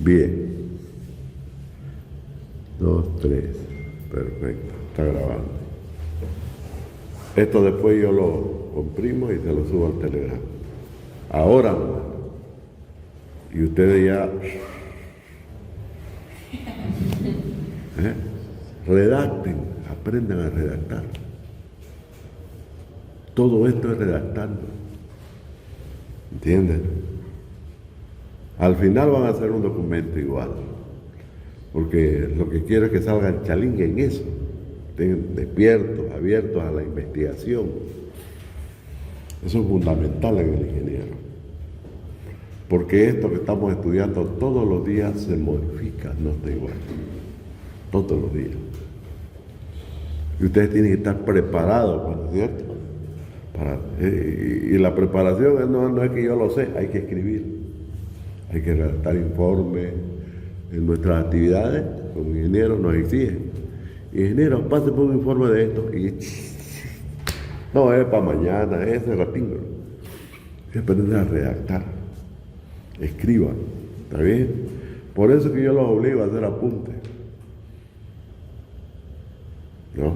Bien. 2, 3. Perfecto. Está grabando. Esto después yo lo comprimo y se lo subo al Telegram. Ahora, y ustedes ya redacten, aprendan a redactar. Todo esto es redactando. ¿Entienden? Al final van a hacer un documento igual. Porque lo que quiero es que salgan chalingue en eso. Estén despiertos, abiertos a la investigación. Eso es fundamental en el ingeniero. Porque esto que estamos estudiando todos los días se modifica, no está igual. Todos los días. Y ustedes tienen que estar preparados, ¿no es cierto? Y la preparación no es que yo lo sé, hay que escribir. Hay que redactar informes. En nuestras actividades, como ingenieros, nos exigen. Ingeniero, pase por un informe de esto. Y no, es para mañana, es ese ratingo. Hay que aprender a redactar. Escriban, ¿está bien? Por eso que yo los obligo a hacer apuntes. ¿No?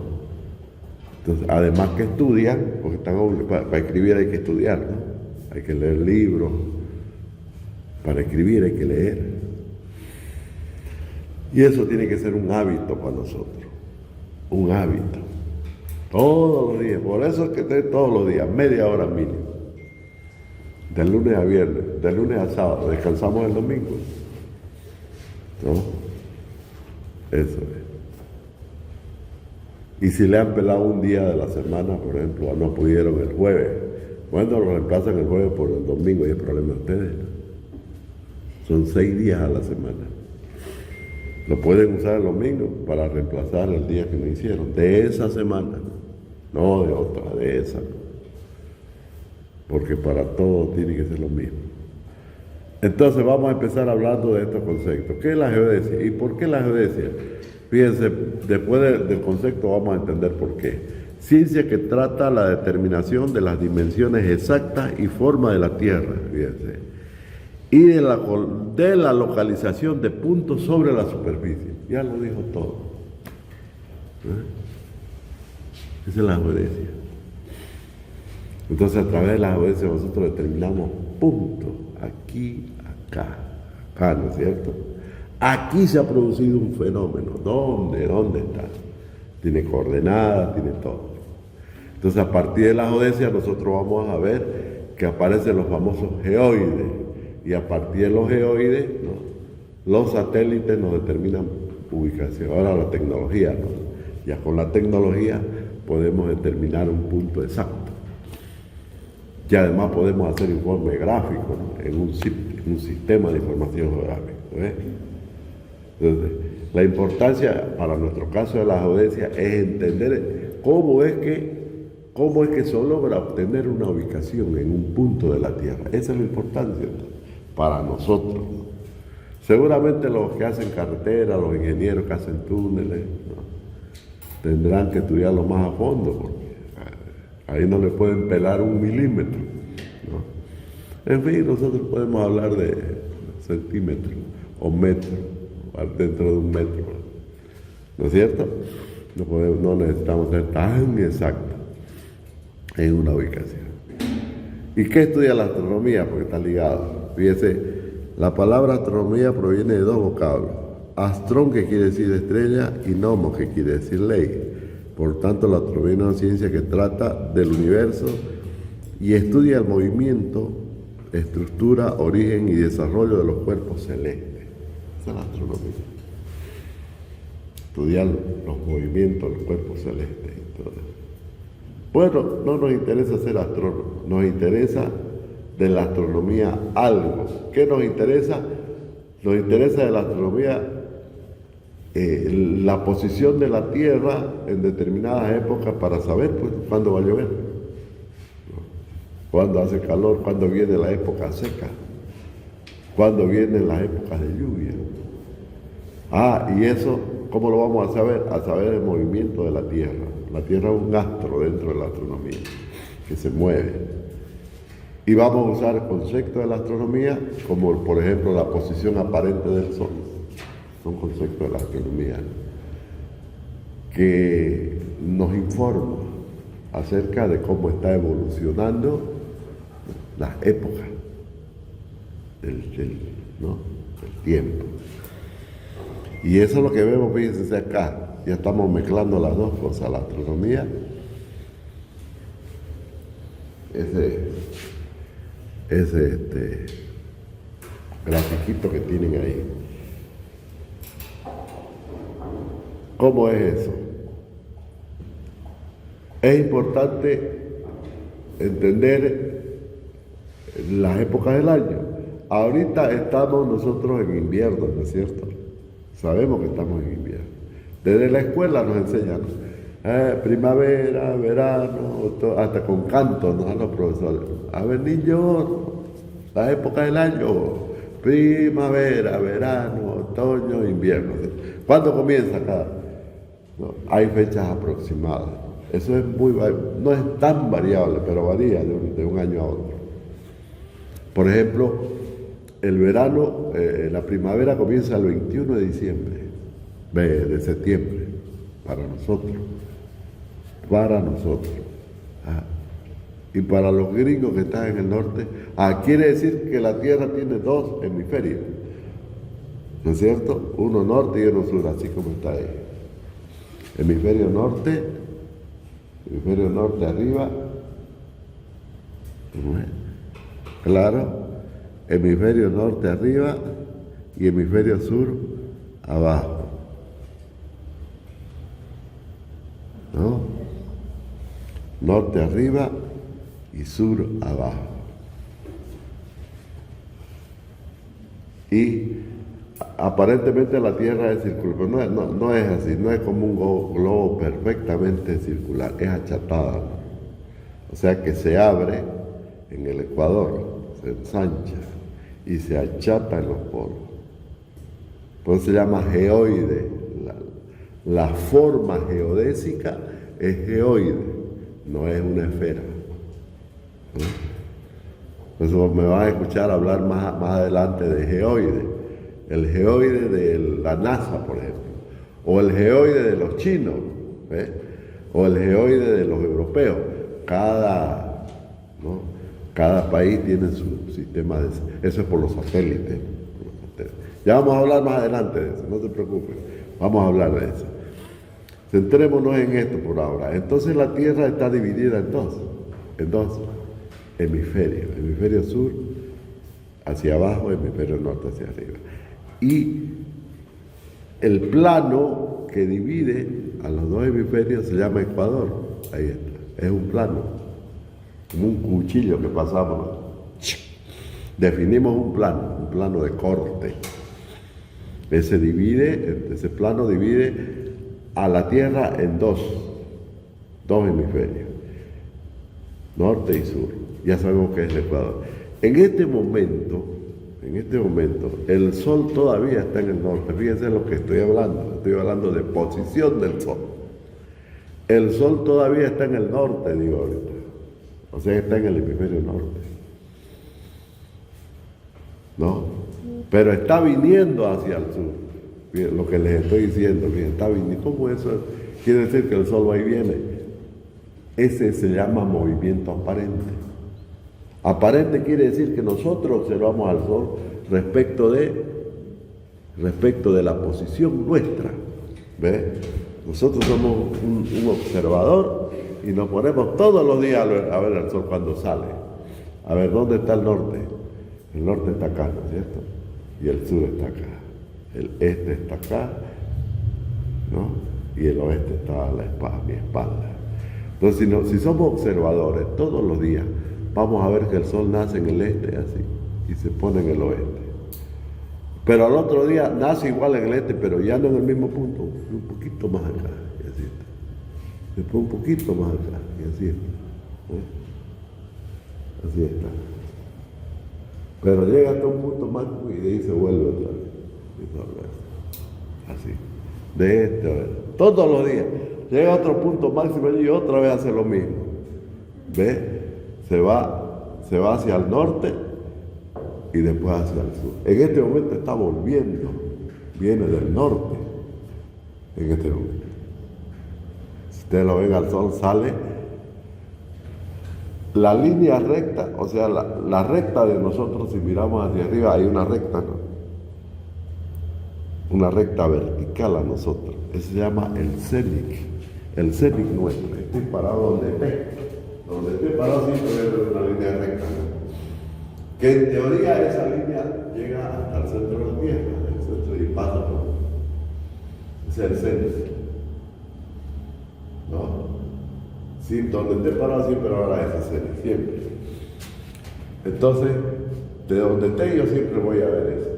Entonces, además que estudian, porque están para escribir hay que estudiar, ¿no? Hay que leer libros. Para escribir hay que leer. Y eso tiene que ser un hábito para nosotros. Un hábito. Todos los días. Por eso es que todos los días, media hora mínimo. De lunes a viernes, de lunes a sábado. Descansamos el domingo. ¿No? Eso es. Y si le han pelado un día de la semana, por ejemplo, no pudieron el jueves, bueno, lo reemplazan el jueves por el domingo y el problema de ustedes, ¿no? Son 6 días a la semana. Lo pueden usar el domingo para reemplazar el día que no hicieron, de esa semana, no de otra, de esa. Porque para todo tiene que ser lo mismo. Entonces vamos a empezar hablando de estos conceptos. ¿Qué es la geodesia? ¿Y por qué la geodesia? Fíjense, después del concepto vamos a entender por qué. Ciencia que trata la determinación de las dimensiones exactas y forma de la Tierra, fíjense. Y de la localización de puntos sobre la superficie. Ya lo dijo todo. Esa es la geodesia. Entonces, a través de la geodesia nosotros determinamos puntos. Aquí, acá, ¿no es cierto? Aquí se ha producido un fenómeno. ¿Dónde? ¿Dónde está? Tiene coordenadas, tiene todo. Entonces, a partir de la geodesia nosotros vamos a ver que aparecen los famosos geoides. Y a partir de los geoides, ¿no? Los satélites nos determinan ubicación. Ahora la tecnología, ¿no? Ya con la tecnología podemos determinar un punto exacto. Y además podemos hacer informes gráficos, ¿no? En un sistema de información geográfica. Entonces, la importancia para nuestro caso de la geodesia es entender cómo es que se logra obtener una ubicación en un punto de la Tierra. Esa es la importancia, ¿no? Para nosotros. Seguramente los que hacen carreteras, los ingenieros que hacen túneles, ¿no? Tendrán que estudiarlo más a fondo, porque ahí no le pueden pelar 1 milímetro, ¿no? En fin, nosotros podemos hablar de centímetros o metros, dentro de 1 metro, ¿no es cierto? No necesitamos ser tan exactos en una ubicación. ¿Y qué estudia la astronomía? Porque está ligado. Fíjese, la palabra astronomía proviene de 2 vocablos. Astrón, que quiere decir estrella, y nomos, que quiere decir ley. Por tanto, la astronomía es una ciencia que trata del universo y estudia el movimiento, estructura, origen y desarrollo de los cuerpos celestes. Esa es la astronomía. Estudiar los movimientos de los cuerpos celestes y todo eso. Bueno, no nos interesa ser astrónomos, nos interesa de la astronomía algo. ¿Qué nos interesa? Nos interesa de la astronomía la posición de la Tierra en determinadas épocas para saber pues, cuándo va a llover, cuándo hace calor, cuándo viene la época seca, cuándo vienen las épocas de lluvia. Y eso, ¿cómo lo vamos a saber? A saber el movimiento de la Tierra. La Tierra es un astro dentro de la astronomía, que se mueve. Y vamos a usar conceptos de la astronomía como, por ejemplo, la posición aparente del Sol. Son conceptos de la astronomía que nos informan acerca de cómo está evolucionando las épocas del tiempo. Y eso es lo que vemos, fíjense acá. Ya estamos mezclando las dos cosas, la astronomía, ese grafiquito que tienen ahí. ¿Cómo es eso? Es importante entender las épocas del año. Ahorita estamos nosotros en invierno, ¿no es cierto? Sabemos que estamos en invierno. Desde la escuela nos enseñan primavera, verano, hasta con canto nos dan los profesores. A ver, niños, la época del año, primavera, verano, otoño, invierno. ¿Cuándo comienza cada? No, hay fechas aproximadas. Eso es no es tan variable, pero varía de un año a otro. Por ejemplo, el verano, la primavera comienza el 21 de diciembre, de septiembre, para nosotros. Y para los gringos que están en el norte, quiere decir que la Tierra tiene dos hemisferios, ¿no es cierto? Uno norte y uno sur, así como está ahí. Hemisferio norte arriba, claro, hemisferio norte arriba y hemisferio sur abajo, ¿no? Norte arriba y sur abajo. Y aparentemente la Tierra es circular, pero no es así, no es como un globo perfectamente circular, es achatada, ¿no? O sea que se abre en el ecuador, se ensancha y se achata en los polos. Por eso se llama geoide. La forma geodésica es geoide, no es una esfera, ¿no? Por eso me van a escuchar hablar más adelante de geoide. El geoide de la NASA, por ejemplo, o el geoide de los chinos, ¿ves? O el geoide de los europeos. Cada país tiene su sistema de... Eso es por los satélites. Ya vamos a hablar más adelante de eso, no se preocupen. Vamos a hablar de eso. Centrémonos en esto por ahora. Entonces la Tierra está dividida en dos hemisferios. Hemisferio sur hacia abajo, hemisferio norte hacia arriba. Y el plano que divide a los dos hemisferios se llama ecuador. Ahí está. Es un plano, como un cuchillo que pasamos. Definimos un plano de corte. Ese plano divide a la Tierra en dos hemisferios, norte y sur. Ya sabemos que es el ecuador. En este momento, el Sol todavía está en el norte. Fíjense lo que estoy hablando de posición del Sol. El Sol todavía está en el norte, digo ahorita. O sea, está en el hemisferio norte, ¿no? Pero está viniendo hacia el sur. Bien, lo que les estoy diciendo, bien, está viniendo. ¿Cómo eso quiere decir que el Sol va y viene? Ese se llama movimiento aparente. Aparente quiere decir que nosotros observamos al Sol respecto de la posición nuestra. ¿Ves? Nosotros somos un observador y nos ponemos todos los días a ver al Sol cuando sale. A ver, ¿dónde está el norte? El norte está acá, ¿no es cierto? Y el sur está acá. El este está acá, ¿no? Y el oeste está a mi espalda. Entonces, si somos observadores todos los días, vamos a ver que el Sol nace en el este, así, y se pone en el oeste. Pero al otro día nace igual en el este, pero ya no en el mismo punto, un poquito más acá, y así está. Después un poquito más acá, y así está. Así está. Pero llega hasta un punto máximo y de ahí se vuelve otra vez. Así. De este a ver. Todos los días. Llega a otro punto máximo y otra vez hace lo mismo. ¿Ves? se va hacia el norte y después hacia el sur. En este momento está volviendo, viene del norte, en este momento. Si ustedes lo ven, al sol sale la línea recta, o sea, la recta de nosotros, si miramos hacia arriba, hay una recta, ¿no? Una recta vertical a nosotros. Eso se llama el cénit nuestro. Estoy parado donde esté parado siempre veo una línea recta, ¿no? Que en teoría esa línea llega hasta el centro de la Tierra, el centro y pasa por. Es el centro, ¿no? Sí, donde esté parado siempre ahora es el centro, siempre. Entonces, de donde esté yo siempre voy a ver eso.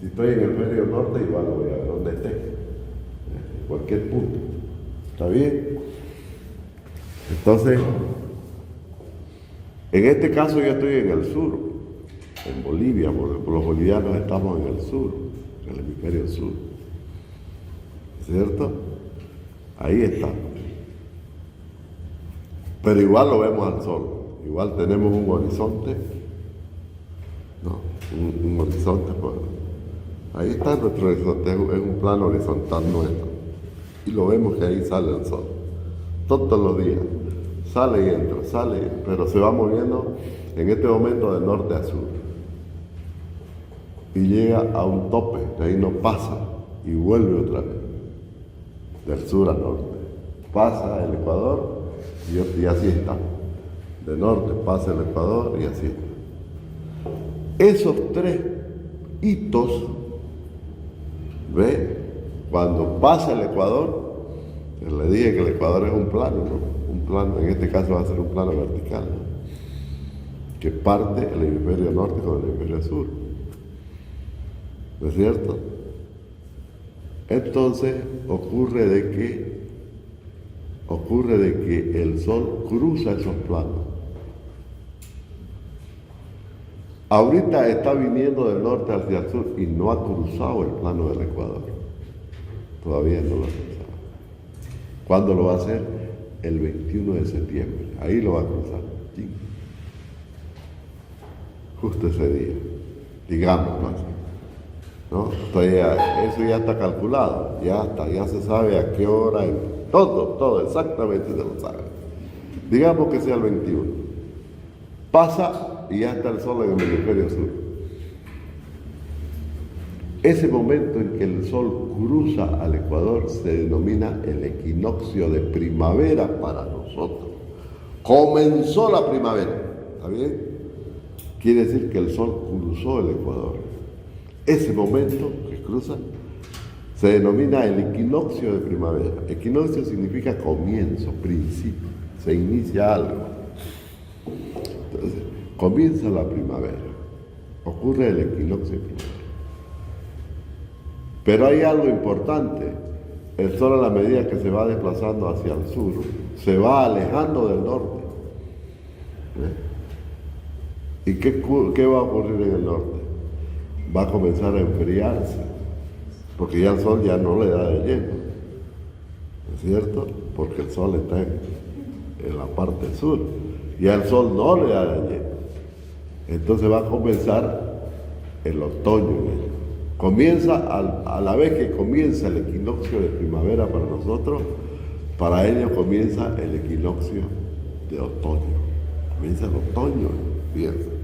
Si estoy en el medio norte, igual lo voy a ver donde esté, en cualquier punto. ¿Está bien? Entonces, en este caso yo estoy en el sur, en Bolivia, porque los bolivianos estamos en el sur, en el hemisferio sur. ¿Cierto? Ahí está. Pero igual lo vemos al sol, igual tenemos un horizonte, ¿no? Un horizonte, pues. Ahí está nuestro horizonte, es un plano horizontal nuestro. Y lo vemos que ahí sale el sol. Todos los días. Sale y entra, pero se va moviendo en este momento de norte a sur. Y llega a un tope, de ahí no pasa y vuelve otra vez. Del sur a norte. Pasa el Ecuador y así está. De norte pasa el Ecuador y así está. Esos tres hitos, ¿ve? Cuando pasa el Ecuador, le dije que el Ecuador es un plano, ¿no? Un plano, en este caso va a ser un plano vertical, ¿no? Que parte el hemisferio norte con el hemisferio sur. ¿No es cierto? Entonces ocurre de que el sol cruza esos planos. Ahorita está viniendo del norte hacia el sur y no ha cruzado el plano del Ecuador. Todavía no lo ha cruzado. ¿Cuándo lo va a hacer? El 21 de septiembre. Ahí lo va a cruzar. Justo ese día. Digámoslo así. ¿No? Entonces eso ya está calculado. Ya se sabe a qué hora. Todo, exactamente se lo sabe. Digamos que sea el 21. Pasa y ya está el sol en el hemisferio sur. Ese momento en que el sol cruza al Ecuador se denomina el equinoccio de primavera para nosotros. Comenzó la primavera, ¿está bien? Quiere decir que el sol cruzó el Ecuador. Ese momento que cruza se denomina el equinoccio de primavera. Equinoccio significa comienzo, principio, se inicia algo. Entonces, comienza la primavera, ocurre el equinoccio de primavera. Pero hay algo importante, el sol a la medida que se va desplazando hacia el sur, se va alejando del norte. ¿Y qué va a ocurrir en el norte? Va a comenzar a enfriarse, porque ya el sol ya no le da de lleno, ¿no es cierto? Porque el sol está en la parte sur, ya el sol no le da de lleno. Entonces va a comenzar el otoño. Comienza a la vez que comienza el equinoccio de primavera para nosotros, para ellos comienza el equinoccio de otoño. Comienza el otoño, fíjense.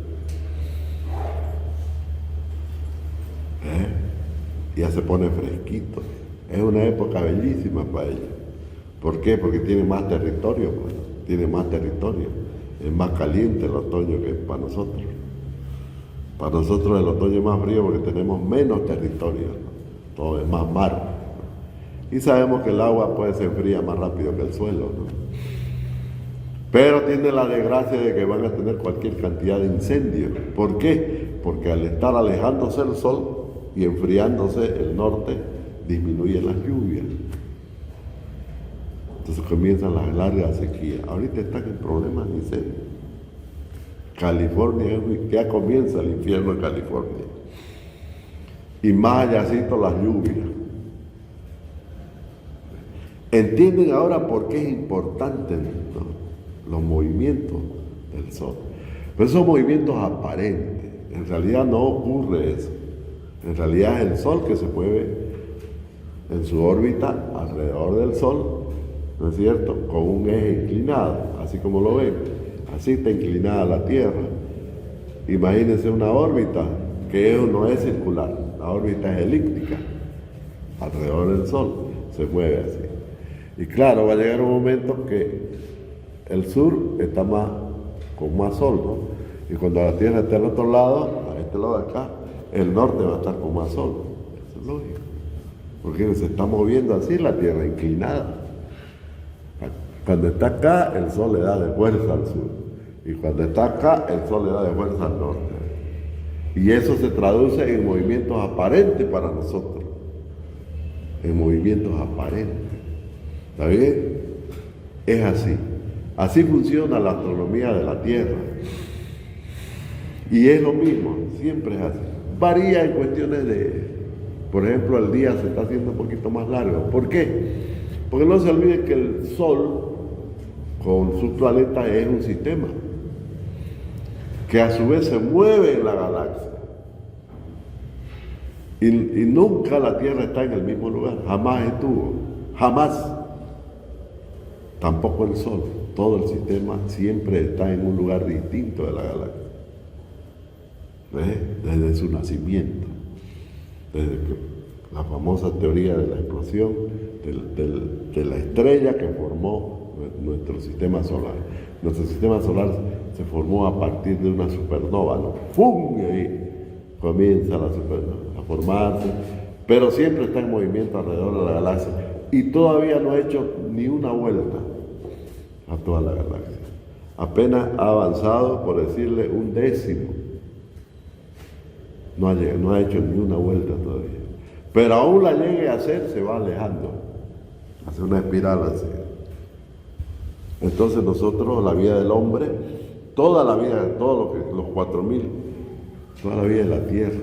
Ya se pone fresquito. Es una época bellísima para ellos. ¿Por qué? Porque tiene más territorio, pues. Tiene más territorio. Es más caliente el otoño que para nosotros. Para nosotros el otoño es más frío porque tenemos menos territorio, ¿no? Todo es más mar, ¿no? Y sabemos que el agua pues se enfría más rápido que el suelo, ¿no? Pero tiene la desgracia de que van a tener cualquier cantidad de incendios. ¿Por qué? Porque al estar alejándose el sol y enfriándose el norte, disminuyen las lluvias. Entonces comienzan las largas sequías. Ahorita están en problemas de incendios. California, ya comienza el infierno en California. Y más allácito las lluvias. ¿Entienden ahora por qué es importante, ¿no?, los movimientos del sol? Pero son movimientos aparentes. En realidad no ocurre eso. En realidad es el Sol que se mueve en su órbita alrededor del Sol, ¿no es cierto?, con un eje inclinado, así como lo ven. Así está inclinada la Tierra. Imagínense una órbita que no es circular, la órbita es elíptica, alrededor del Sol, se mueve así. Y claro, va a llegar un momento que el sur está con más sol, ¿no? Y cuando la Tierra esté al otro lado, a este lado de acá, el norte va a estar con más sol. Eso es lógico. Porque se está moviendo así la Tierra, inclinada. Cuando está acá, el sol le da de fuerza al sur. Y cuando está acá, el sol le da de fuerza al norte. Y eso se traduce en movimientos aparentes para nosotros. En movimientos aparentes. ¿Está bien? Es así. Así funciona la astronomía de la Tierra. Y es lo mismo, siempre es así. Varía en cuestiones por ejemplo, el día se está haciendo un poquito más largo. ¿Por qué? Porque no se olvide que el Sol, con sus planetas, es un sistema que a su vez se mueve en la galaxia. Y nunca la Tierra está en el mismo lugar, jamás estuvo, jamás. Tampoco el Sol, todo el sistema siempre está en un lugar distinto de la galaxia. ¿Ves? Desde su nacimiento, desde la famosa teoría de la explosión de la estrella que formó nuestro sistema solar. Nuestro sistema solar se formó a partir de una supernova, ¿no? ¡Pum! Y ahí comienza la supernova a formarse, pero siempre está en movimiento alrededor de la galaxia y todavía no ha hecho ni una vuelta a toda la galaxia. Apenas ha avanzado, por decirle, 1/10. No ha hecho ni una vuelta todavía. Pero aún la llegue a hacer, se va alejando. Hace una espiral así. Entonces nosotros, la vida del hombre, toda la vida, los 4000, toda la vida de la Tierra,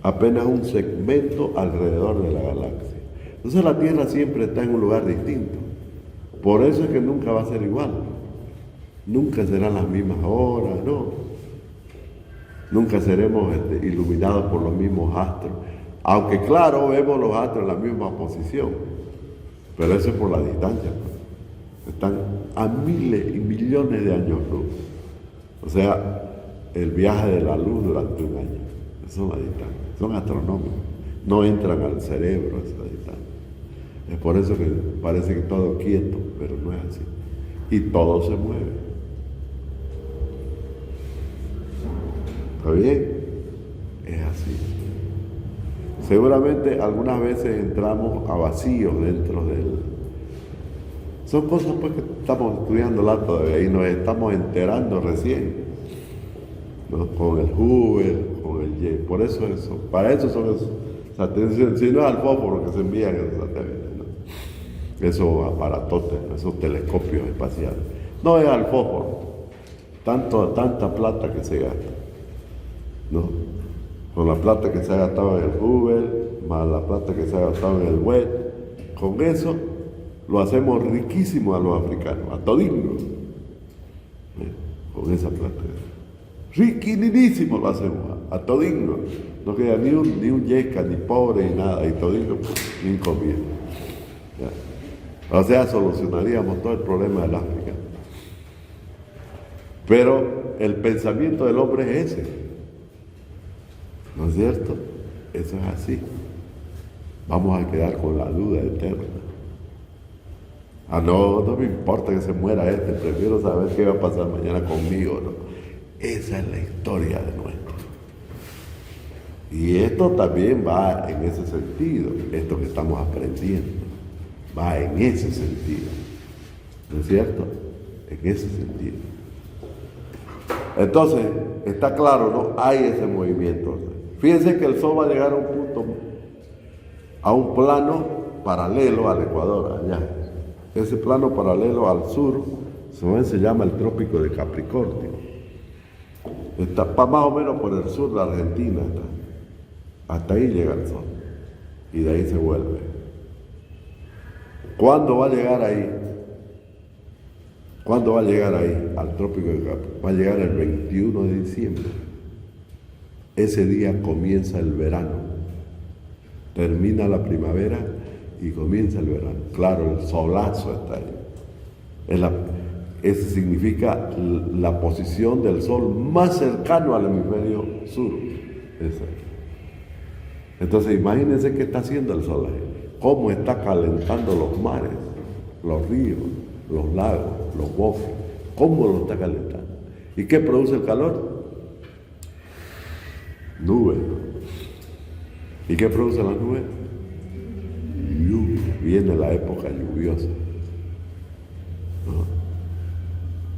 apenas un segmento alrededor de la galaxia. Entonces la Tierra siempre está en un lugar distinto. Por eso es que nunca va a ser igual. Nunca serán las mismas horas, no. Nunca seremos iluminados por los mismos astros. Aunque claro, vemos los astros en la misma posición. Pero eso es por la distancia. Están a miles y millones de años luz. O sea, el viaje de la luz durante un año. Eso es la distancia. Son astronómicos. No entran al cerebro esa distancia. Es por eso que parece que todo es quieto, pero no es así. Y todo se mueve. ¿Está bien? Es así. Seguramente algunas veces entramos a vacíos dentro del... Son cosas pues que estamos estudiando todavía y nos estamos enterando recién, ¿no? Con el Hubble, con el J. Por eso para eso son esos satélites. Si no es al fósforo que se envían esos satélites, ¿no? Esos aparatotes, esos telescopios espaciales. No es al fósforo. Tanta plata que se gasta, ¿no? Con la plata que se ha gastado en el Hubble, más la plata que se ha gastado en el Webb, con eso lo hacemos riquísimo a los africanos, a todingo, con esa plata. Riquísimo lo hacemos, a todingo. No queda ni un yesca, ni pobre, ni nada, y todingo, ni comida. ¿Ya? O sea, solucionaríamos todo el problema del África. Pero el pensamiento del hombre es ese. ¿No es cierto? Eso es así. Vamos a quedar con la duda eterna. No me importa que se muera prefiero saber qué va a pasar mañana conmigo, ¿no? Esa es la historia de nuestro. Y esto también va en ese sentido, esto que estamos aprendiendo, va en ese sentido. ¿No es cierto? En ese sentido. Entonces, está claro, ¿no? Hay ese movimiento. Fíjense que el Sol va a llegar a un punto, a un plano paralelo al Ecuador, allá. Ese plano paralelo al sur se llama el Trópico de Capricornio. Está más o menos por el sur de Argentina. Hasta ahí llega el Sol. Y de ahí se vuelve. ¿Cuándo va a llegar ahí? ¿Cuándo va a llegar ahí, al trópico de Capricornio? Va a llegar el 21 de diciembre. Ese día comienza el verano. Termina la primavera y comienza el verano. Claro, el solazo está ahí. Ese significa la posición del sol más cercano al hemisferio sur. Entonces imagínense qué está haciendo el sol ahí. Cómo está calentando los mares, los ríos, los lagos, los bosques. Cómo lo está calentando. ¿Y qué produce el calor? Nubes. ¿Y qué produce las nubes? Lluvia. Viene la época lluviosa. ¿No?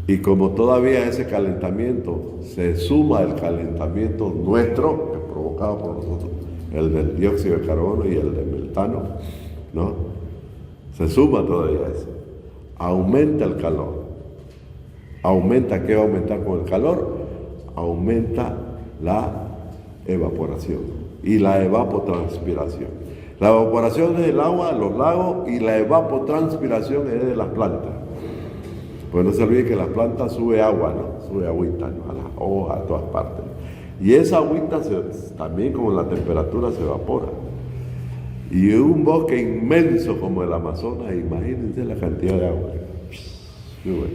Y como todavía ese calentamiento se suma al calentamiento nuestro, que es provocado por nosotros, el del dióxido de carbono y el del metano, ¿no? Se suma todavía eso. Aumenta el calor. ¿Aumenta? ¿Qué va a aumentar con el calor? Aumenta la evaporación y la evapotranspiración. La evaporación es del agua, los lagos, y la evapotranspiración es de las plantas. Pues no se olvide que las plantas sube agua, ¿no? Sube agüita, ¿no? A las hojas, a todas partes. Y esa agüita también, como la temperatura, se evapora. Y un bosque inmenso como el Amazonas, imagínense la cantidad de agua. Sube.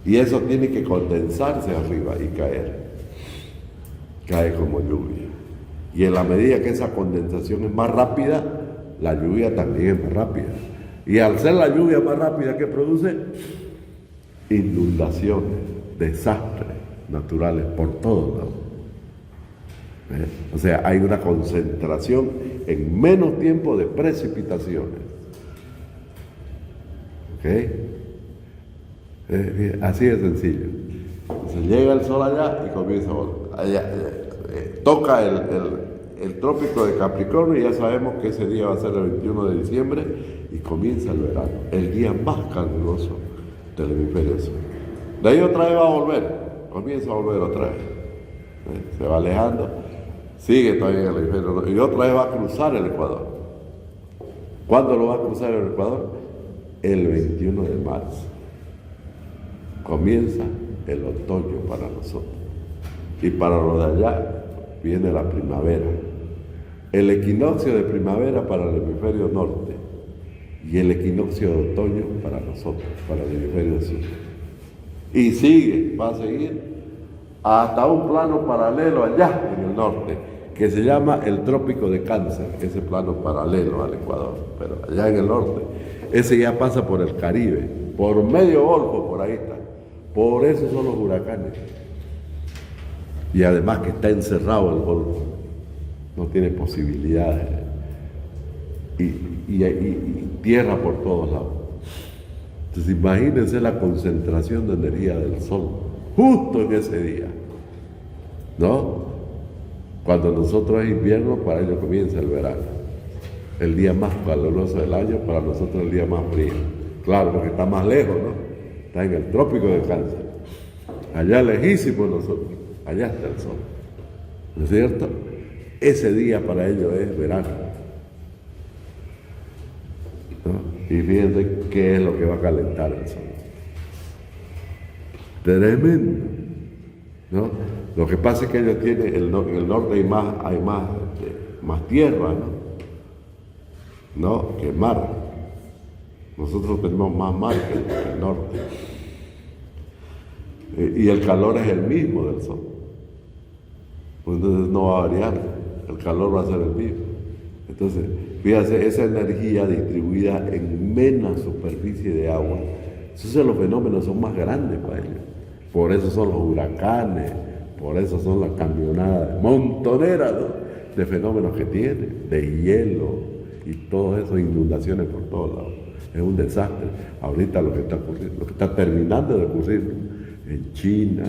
Y eso tiene que condensarse arriba y caer. Cae como lluvia. Y en la medida que esa condensación es más rápida, la lluvia también es más rápida. Y al ser la lluvia más rápida, ¿qué produce? Inundaciones, desastres naturales por todos lados. O sea, hay una concentración en menos tiempo de precipitaciones. ¿Ok? Así de sencillo. Entonces llega el sol allá y comienza toca el trópico de Capricornio y ya sabemos que ese día va a ser el 21 de diciembre y comienza el verano, el día más caluroso del hemisferio sur. De ahí otra vez va a volver, comienza a volver otra vez. Se va alejando, sigue todavía en el hemisferio norte y otra vez va a cruzar el Ecuador. ¿Cuándo lo va a cruzar el Ecuador? El 21 de marzo. Comienza el otoño para nosotros. Y para los de allá viene la primavera. El equinoccio de primavera para el hemisferio norte y el equinoccio de otoño para nosotros, para el hemisferio sur. Y sigue, va a seguir hasta un plano paralelo allá en el norte, que se llama el trópico de Cáncer, ese plano paralelo al Ecuador, pero allá en el norte. Ese ya pasa por el Caribe, por medio golfo, por ahí está. Por eso son los huracanes. Y además que está encerrado el golfo, no tiene posibilidades. Y tierra por todos lados. Entonces imagínense la concentración de energía del sol, justo en ese día, ¿no? Cuando nosotros es invierno, para ellos comienza el verano. El día más caluroso del año, para nosotros el día más frío. Claro, porque está más lejos, ¿no? Está en el trópico de Cáncer. Allá lejísimo nosotros, allá está el sol. ¿No es cierto? Ese día para ellos es verano. ¿No? Y fíjense qué es lo que va a calentar el sol. Tremendo. ¿No? Lo que pasa es que ellos tienen, en el norte hay más tierra, ¿no? Que mar. Nosotros tenemos más mar que el norte. Y el calor es el mismo del sol. Entonces no va a variar, el calor va a ser el mismo. Entonces, fíjate, esa energía distribuida en menos superficie de agua, entonces los fenómenos son más grandes para ellos. Por eso son los huracanes, por eso son las camionadas, montoneras, ¿no?, de fenómenos que tienen, de hielo y todo eso, inundaciones por todos lados. Es un desastre. Ahorita lo que está ocurriendo, lo que está terminando de ocurrir en China,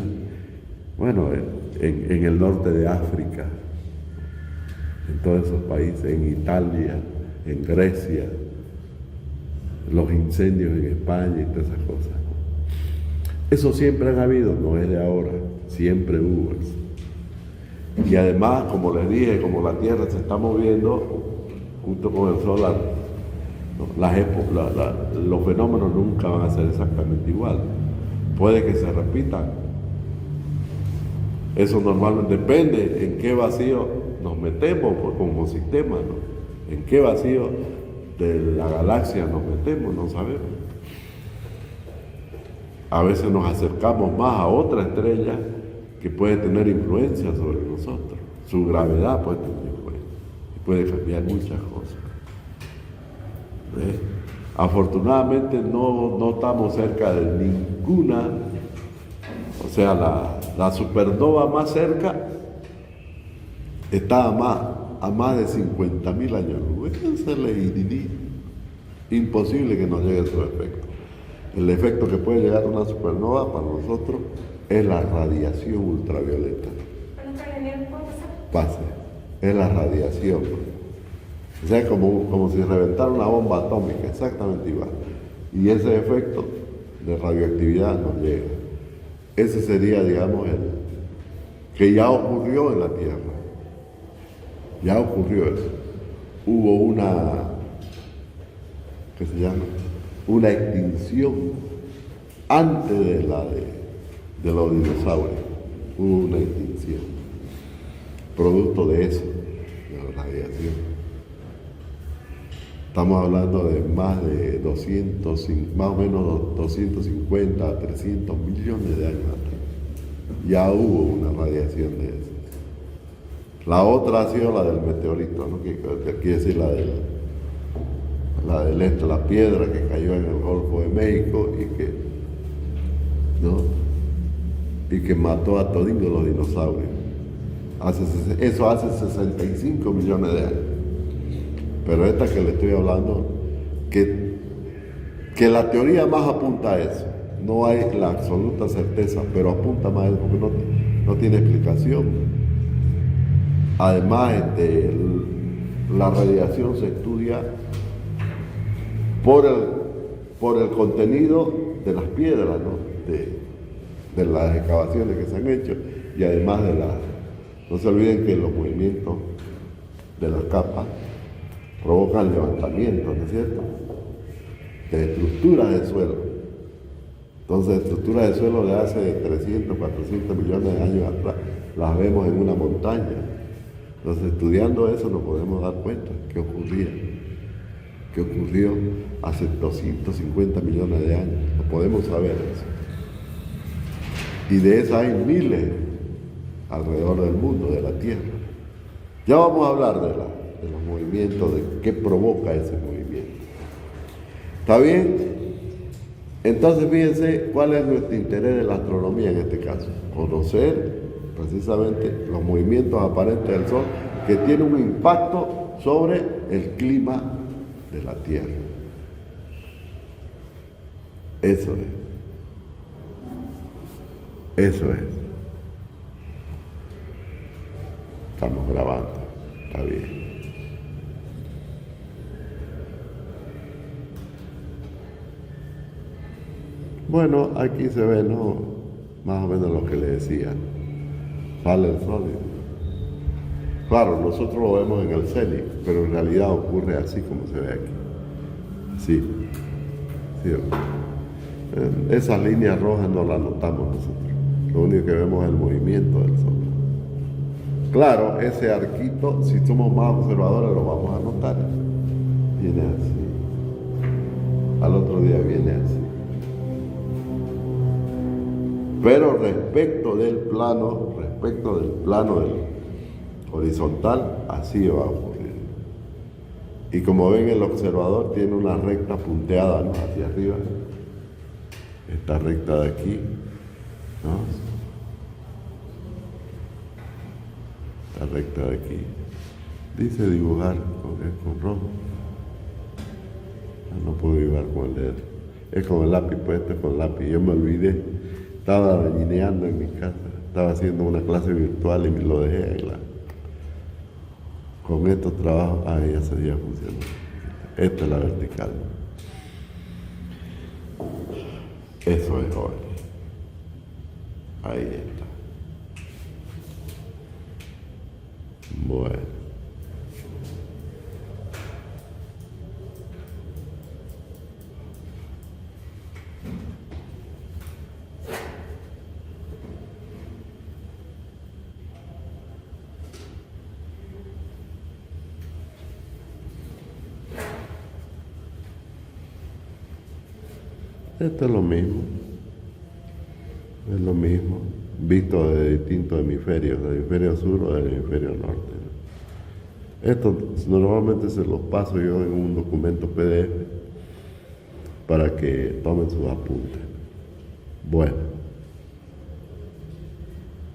bueno, en el norte de África, en todos esos países, en Italia, en Grecia, los incendios en España y todas esas cosas. Eso siempre han habido, no es de ahora, siempre hubo eso. Y además, como les dije, como la Tierra se está moviendo junto con el Sol ¿no? Los fenómenos nunca van a ser exactamente igual. Puede que se repitan. Eso normalmente depende en qué vacío nos metemos como sistema, ¿no? En qué vacío de la galaxia nos metemos, no sabemos. A veces nos acercamos más a otra estrella que puede tener influencia sobre nosotros. Su gravedad puede tener influencia y puede cambiar muchas cosas. ¿Ves? Afortunadamente no estamos cerca de ninguna, o sea, la supernova más cerca está a más de 50.000 años luz. Imposible que nos llegue su efecto. El efecto que puede llegar a una supernova para nosotros es la radiación ultravioleta. Pase, es la radiación. O sea, como si reventara una bomba atómica, exactamente igual. Y ese efecto de radioactividad nos llega. Ese sería, digamos, el que ya ocurrió en la Tierra. Ya ocurrió eso. Hubo ¿qué se llama? Una extinción antes de los dinosaurios. Hubo una extinción. Producto de eso, de la radiación. Estamos hablando de más o menos 250 a 300 millones de años atrás. Ya hubo una radiación de eso. La otra ha sido la del meteorito, ¿no? Que quiere decir la la piedra que cayó en el Golfo de México y que mató a toditos los dinosaurios. Eso hace 65 millones de años. Pero esta que le estoy hablando, que la teoría más apunta a eso. No hay la absoluta certeza, pero apunta más a eso porque no tiene explicación. Además, la radiación se estudia por el contenido de las piedras, ¿no? De las excavaciones que se han hecho, y además no se olviden que los movimientos de las capas provocan levantamientos, ¿no es cierto?, de estructuras del suelo. Entonces, estructuras del suelo de hace 300, 400 millones de años atrás, las vemos en una montaña. Entonces, estudiando eso nos podemos dar cuenta qué ocurrió hace 250 millones de años. No podemos saber eso. Y de esas hay miles alrededor del mundo, de la Tierra. Ya vamos a hablar de los movimientos, de qué provoca ese movimiento. ¿Está bien? Entonces, fíjense cuál es nuestro interés de la astronomía en este caso. Conocer precisamente los movimientos aparentes del Sol que tienen un impacto sobre el clima de la Tierra. Eso es. Estamos grabando, está bien. Bueno, aquí se ve, ¿no?, más o menos lo que le decía. Sale el sol. Claro, nosotros lo vemos en el cenit, pero en realidad ocurre así como se ve aquí. Sí. Esas líneas rojas no las notamos nosotros. Lo único que vemos es el movimiento del sol. Claro, ese arquito, si somos más observadores, lo vamos a notar. Viene así. Al otro día viene así. Pero respecto del plano del horizontal, así va a ocurrir. Y como ven, el observador tiene una recta punteada, ¿no?, hacia arriba. Esta recta de aquí, ¿no?, esta recta de aquí. Dice dibujar con rojo. No puedo dibujar con el dedo. Es con el lápiz, pues esto es con lápiz. Yo me olvidé. Estaba gallineando en mi casa. Estaba haciendo una clase virtual y me lo dejé ahí. Con estos trabajos, ya se ya funcionó. Esta es la vertical. Eso es hoy. Ahí está. Bueno. Esto es lo mismo. Es lo mismo, visto de distintos hemisferios, del hemisferio sur o del hemisferio norte. Esto normalmente se los paso yo en un documento PDF para que tomen sus apuntes. Bueno,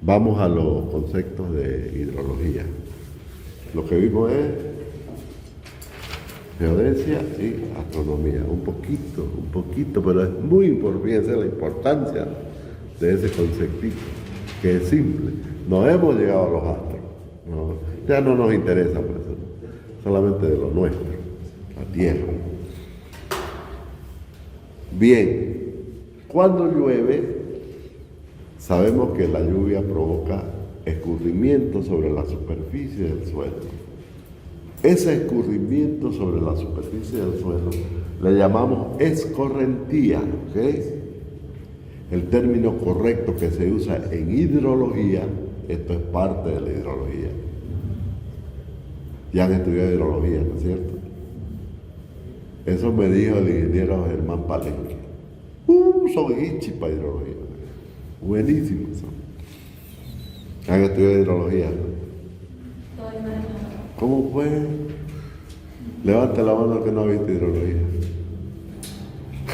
vamos a los conceptos de hidrología. Lo que vimos es geodesia y astronomía. Un poquito, pero es muy importante la importancia de ese conceptito, que es simple. No hemos llegado a los astros. No, ya no nos interesa por eso, solamente de lo nuestro, la tierra. Bien, cuando llueve, sabemos que la lluvia provoca escurrimiento sobre la superficie del suelo. Ese escurrimiento sobre la superficie del suelo le llamamos escorrentía, ¿ok? El término correcto que se usa en hidrología, esto es parte de la hidrología. Ya han estudiado hidrología, ¿no es cierto? Eso me dijo el ingeniero Germán Palenque. Son hichis para hidrología. Buenísimos son. Han estudiado hidrología. ¿Cómo fue? Levante la mano que no ha visto hidrología.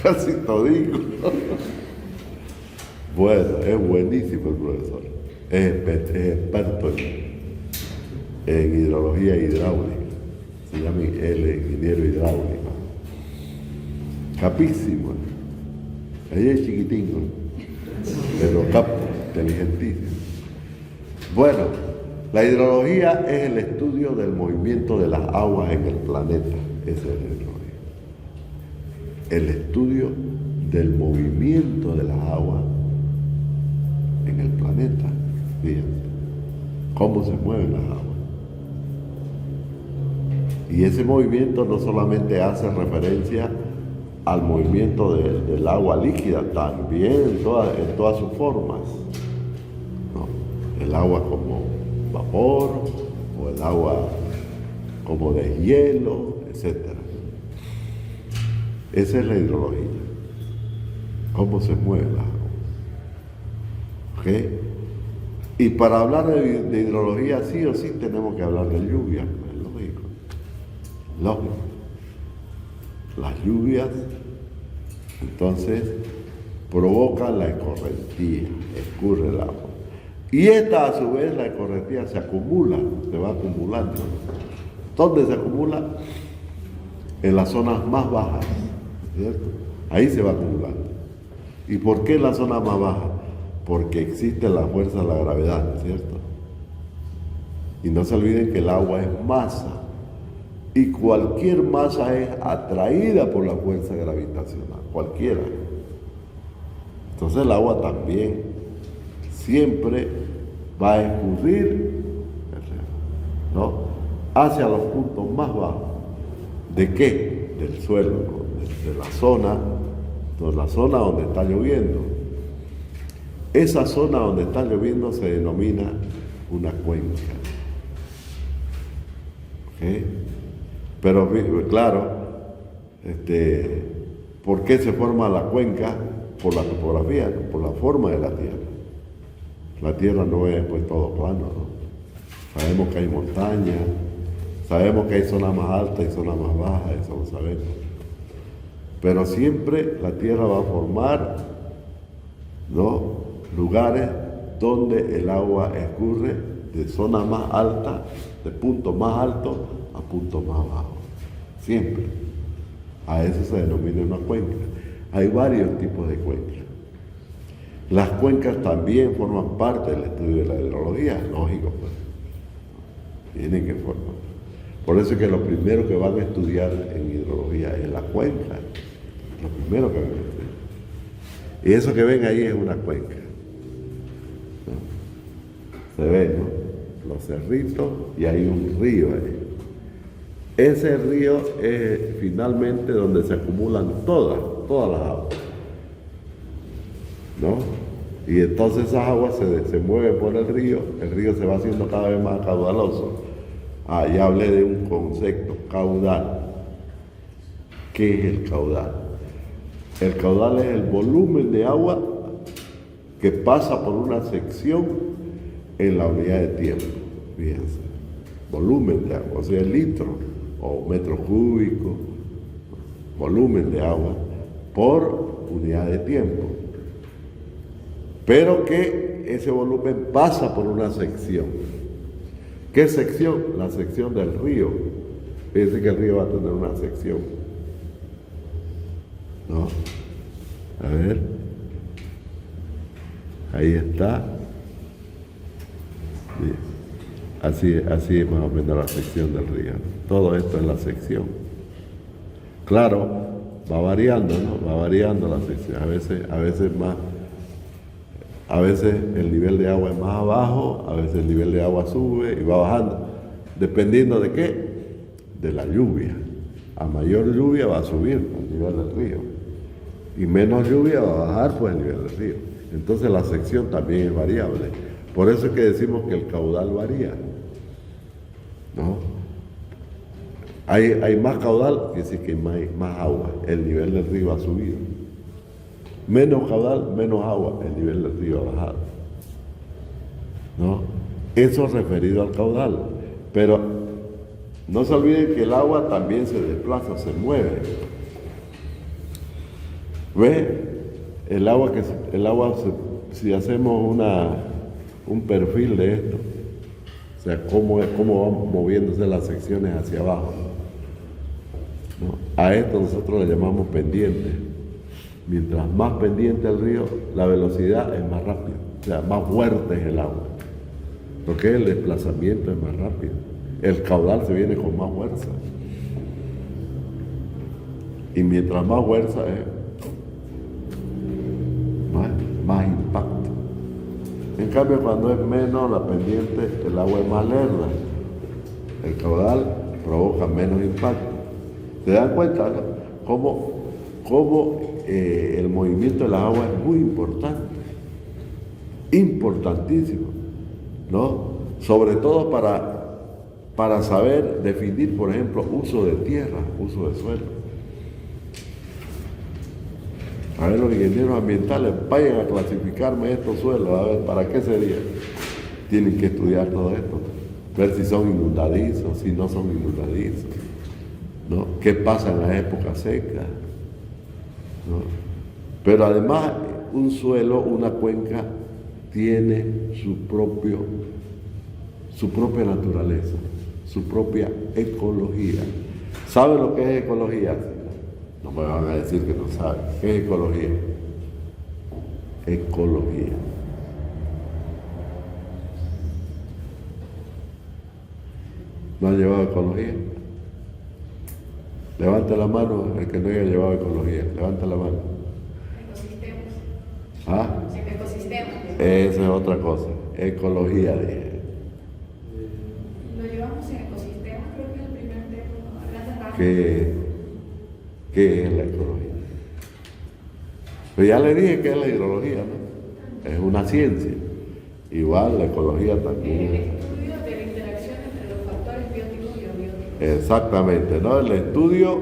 Casi todito. Bueno, es buenísimo el profesor. Es experto en hidrología hidráulica. Se llama el ingeniero hidráulico. Capísimo. Ahí es chiquitín, pero capo, inteligentísimo. Bueno, la hidrología es el estudio del movimiento de las aguas en el planeta. Esa es la hidrología. El estudio del movimiento de las aguas en el planeta. Fíjense, cómo se mueven las aguas. Y ese movimiento no solamente hace referencia al movimiento del agua líquida, también en todas sus formas. ¿No? El agua como vapor, o el agua como de hielo, etc. Esa es la hidrología. Cómo se mueven las aguas. ¿Ok? Y para hablar de hidrología, sí o sí tenemos que hablar de lluvia, es lógico. Lógico. Las lluvias, entonces, provocan la escorrentía, escurre el agua. Y esta, a su vez, la escorrentía se acumula, se va acumulando. ¿Dónde se acumula? En las zonas más bajas, ¿cierto? Ahí se va acumulando. ¿Y por qué en las zonas más bajas? Porque existe la fuerza de la gravedad, ¿cierto? Y no se olviden que el agua es masa. Y cualquier masa es atraída por la fuerza gravitacional, cualquiera. Entonces el agua también siempre va a escurrir, ¿no?, hacia los puntos más bajos. ¿De qué? Del suelo, ¿no?, de la zona donde está lloviendo. Esa zona donde está lloviendo se denomina una cuenca. ¿Ok? Pero claro, ¿por qué se forma la cuenca? Por la topografía, ¿no?, por la forma de la tierra. La tierra no es pues todo plano, ¿no? Sabemos que hay montañas, sabemos que hay zonas más altas y zonas más bajas, eso lo sabemos. Pero siempre la tierra va a formar, ¿no?, lugares donde el agua escurre de zona más alta, de puntos más altos a puntos más bajos. Siempre. A eso se denomina una cuenca. Hay varios tipos de cuencas. Las cuencas también forman parte del estudio de la hidrología, lógico, pues. Tienen que formar. Por eso es que lo primero que van a estudiar en hidrología es la cuenca. Lo primero que van a estudiar. Y eso que ven ahí es una cuenca. ¿No? Se ven, ¿no?, los cerritos, y hay un río ahí. Ese río es finalmente donde se acumulan todas las aguas, ¿no? Y entonces esas aguas se mueven por el río se va haciendo cada vez más caudaloso. Ya hablé de un concepto, caudal. ¿Qué es el caudal? El caudal es el volumen de agua que pasa por una sección en la unidad de tiempo. Fíjense, volumen de agua, o sea, litro o metro cúbico, volumen de agua por unidad de tiempo. Pero que ese volumen pasa por una sección. ¿Qué sección? La sección del río. Fíjense que el río va a tener una sección, ¿no? A ver, ahí está. Bien. Así es más o menos la sección del río. Todo esto es la sección. Claro, va variando, ¿no? Va variando la sección. A veces el nivel de agua es más abajo, a veces el nivel de agua sube y va bajando. Dependiendo de qué, de la lluvia. A mayor lluvia va a subir el nivel del río. Y menos lluvia va a bajar pues el nivel del río. Entonces la sección también es variable. Por eso es que decimos que el caudal varía, ¿no? Hay más caudal, quiere decir que hay más agua. El nivel del río ha subido. Menos caudal, menos agua, el nivel del río ha bajado, ¿no? Eso referido al caudal. Pero no se olviden que el agua también se desplaza, se mueve. ¿Ve? Si hacemos un perfil de esto, o sea, cómo van moviéndose las secciones hacia abajo, ¿no? A esto nosotros le llamamos pendiente. Mientras más pendiente el río, la velocidad es más rápida, o sea, más fuerte es el agua, porque el desplazamiento es más rápido. El caudal se viene con más fuerza. Y mientras más fuerza es, más impacto. En cambio, cuando es menos la pendiente, el agua es más lerda. El caudal provoca menos impacto. ¿Se dan cuenta, no? Cómo el movimiento de la agua es muy importante, importantísimo, ¿no? Sobre todo para saber definir, por ejemplo, uso de tierra, uso de suelo. A ver, los ingenieros ambientales, vayan a clasificarme estos suelos, a ver, ¿para qué sería? Tienen que estudiar todo esto, ver si son inundadizos, si no son inundadizos, ¿no? ¿Qué pasa en la época seca? ¿No? Pero además, un suelo, una cuenca, tiene su propia naturaleza, su propia ecología. ¿Saben lo que es ecología? No me van a decir que no saben. ¿Qué es ecología? Ecología. ¿No han llevado ecología? Levante la mano el que no haya llevado ecología. Levante la mano. Ecosistemas. ¿Ah? Ecosistemas. Esa es otra cosa. Ecología, dije. Lo llevamos en ecosistemas, creo que es el primer tema. A grandes rasgos. ¿Qué es la ecología? Pues ya le dije que es la hidrología, ¿no? Es una ciencia. Igual la ecología también. El estudio de la interacción entre los factores bióticos y abióticos. Exactamente, ¿no? El estudio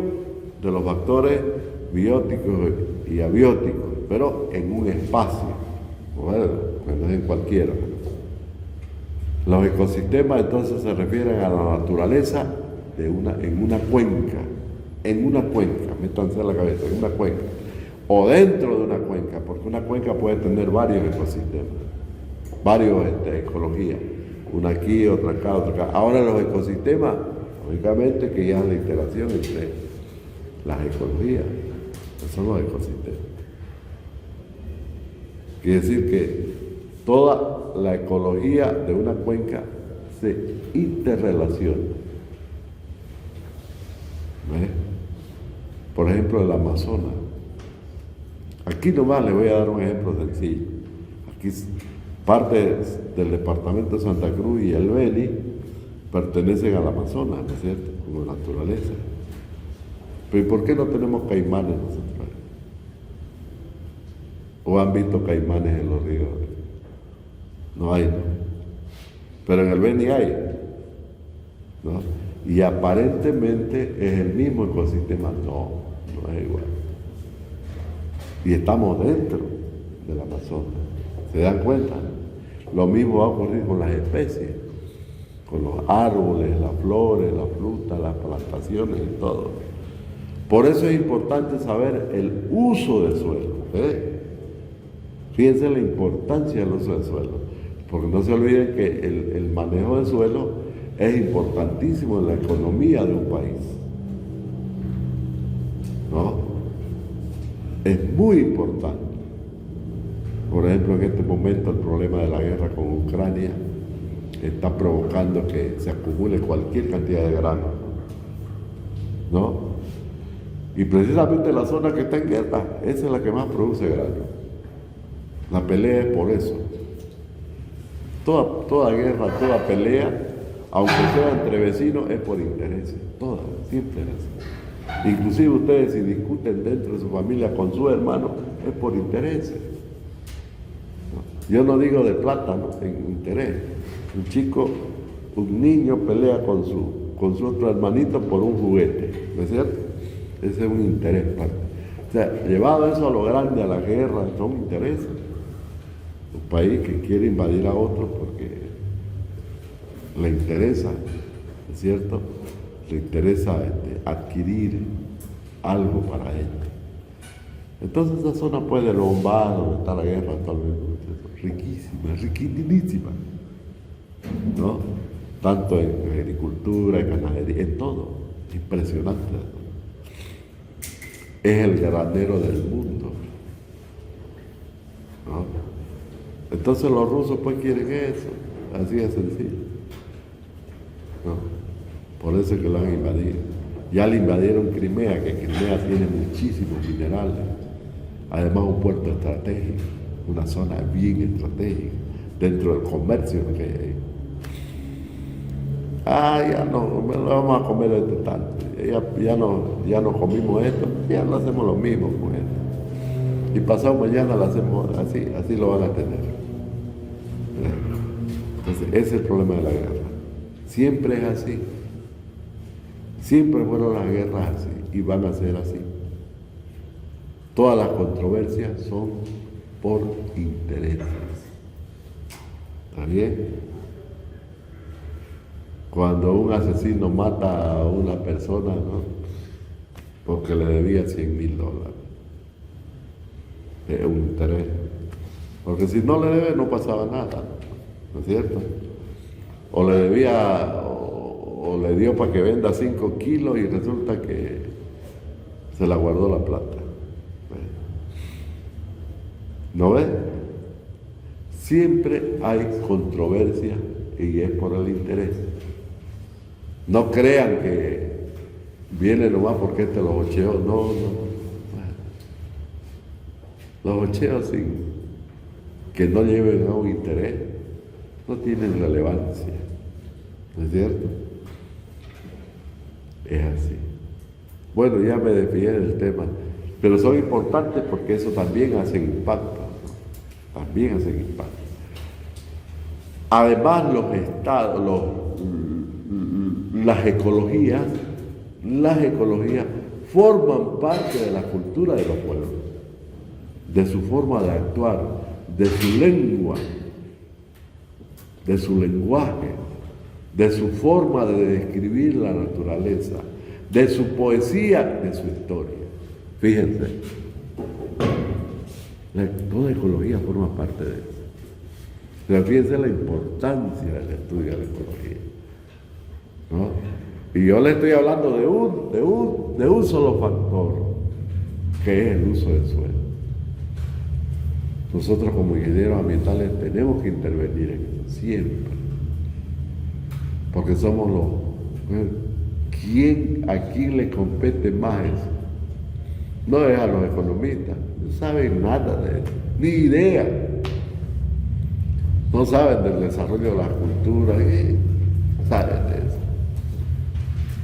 de los factores bióticos y abióticos, pero en un espacio, bueno, no es en cualquiera. Los ecosistemas entonces se refieren a la naturaleza en una cuenca, métanse en la cabeza, en una cuenca, o dentro de una cuenca, porque una cuenca puede tener varios ecosistemas, varios ecologías, una aquí, otra acá, otra acá. Ahora los ecosistemas, lógicamente que ya es la interacción entre las ecologías, esos son los ecosistemas. Quiere decir que toda la ecología de una cuenca se interrelaciona. ¿Ves? Por ejemplo, el Amazonas. Aquí nomás les voy a dar un ejemplo sencillo. Aquí parte del departamento de Santa Cruz y el Beni pertenecen al Amazonas, ¿no es cierto? Como naturaleza. Pero ¿y por qué no tenemos caimanes nosotros? ¿O han visto caimanes en los ríos? No hay, ¿no? Pero en el Beni hay, ¿no? Y aparentemente es el mismo ecosistema. No, no es igual. Y estamos dentro del Amazonas. ¿Se dan cuenta? Lo mismo va a ocurrir con las especies, con los árboles, las flores, las frutas, las plantaciones y todo. Por eso es importante saber el uso del suelo. Fíjense la importancia del uso del suelo, porque no se olviden que el manejo del suelo es importantísimo en la economía de un país, ¿no? Es muy importante. Por ejemplo, en este momento el problema de la guerra con Ucrania está provocando que se acumule cualquier cantidad de grano, ¿no? Y precisamente la zona que está en guerra, esa es la que más produce grano. La pelea es por eso. Toda guerra, toda pelea, aunque sea entre vecinos, es por intereses. Toda, siempre es así. Inclusive ustedes si discuten dentro de su familia con sus hermanos, es por intereses. Yo no digo de plata, ¿no? En interés. Un niño pelea con su otro hermanito por un juguete, ¿no es cierto? Ese es un interés. O sea, llevado eso a lo grande, a la guerra, son intereses. Un país que quiere invadir a otro porque le interesa, ¿no es cierto? Le interesa adquirir algo para él. Entonces esa zona pues de Lombard, donde está la guerra actualmente, riquísima, riquísima, ¿no? Tanto en agricultura, en ganadería, en todo, impresionante. Es el granero del mundo, ¿no? Entonces los rusos pues quieren eso, así de sencillo, ¿no? Por eso es que lo han invadido. Ya le invadieron Crimea, que Crimea tiene muchísimos minerales, además un puerto estratégico, una zona bien estratégica, dentro del comercio que hay ahí. Ya no vamos a comer esto tanto, ya no comimos esto, ya no hacemos lo mismo con esto. Y pasado mañana lo hacemos así lo van a tener. Entonces, ese es el problema de la guerra. Siempre es así. Siempre fueron las guerras así y van a ser así. Todas las controversias son por intereses. ¿Está bien? Cuando un asesino mata a una persona, ¿no? Porque le debía $100,000. Es un interés. Porque si no le debe, no pasaba nada, ¿no es cierto? O le debía, o le dio para que venda 5 kilos y resulta que se la guardó la plata. ¿No ves? Siempre hay controversia y es por el interés. No crean que viene nomás porque los ocheos, no. Los ocheos sin que no lleven a un interés no tienen relevancia, ¿no es cierto? Es así. Bueno, ya me desvié del tema, pero son importantes porque eso también hace impacto, ¿no? También hacen impacto. Además, los estados, las ecologías forman parte de la cultura de los pueblos, de su forma de actuar, de su lengua, de su lenguaje, de su forma de describir la naturaleza, de su poesía, de su historia. Fíjense, toda ecología forma parte de eso. Pero fíjense la importancia del estudio de la ecología, ¿no? Y yo le estoy hablando de un solo factor, que es el uso del suelo. Nosotros como ingenieros ambientales tenemos que intervenir en eso, siempre. Porque somos ¿a quién le compete más eso? No es a los economistas, no saben nada de eso, ni idea. No saben del desarrollo de la cultura, saben de eso.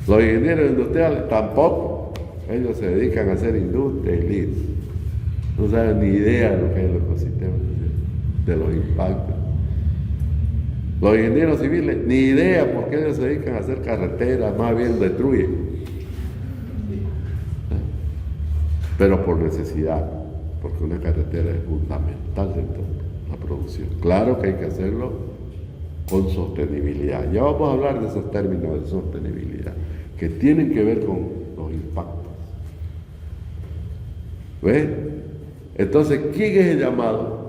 Los ingenieros industriales tampoco, ellos se dedican a hacer industria y listo. No saben ni idea de lo que es el ecosistema, de los impactos. Los ingenieros civiles, ni idea porque ellos se dedican a hacer carreteras, más bien destruyen. Pero por necesidad. porque una carretera es fundamental dentro de la producción. Claro que hay que hacerlo con sostenibilidad. Ya vamos a hablar de esos términos de sostenibilidad, que tienen que ver con los impactos. ¿Ves? Entonces, ¿quién es el llamado?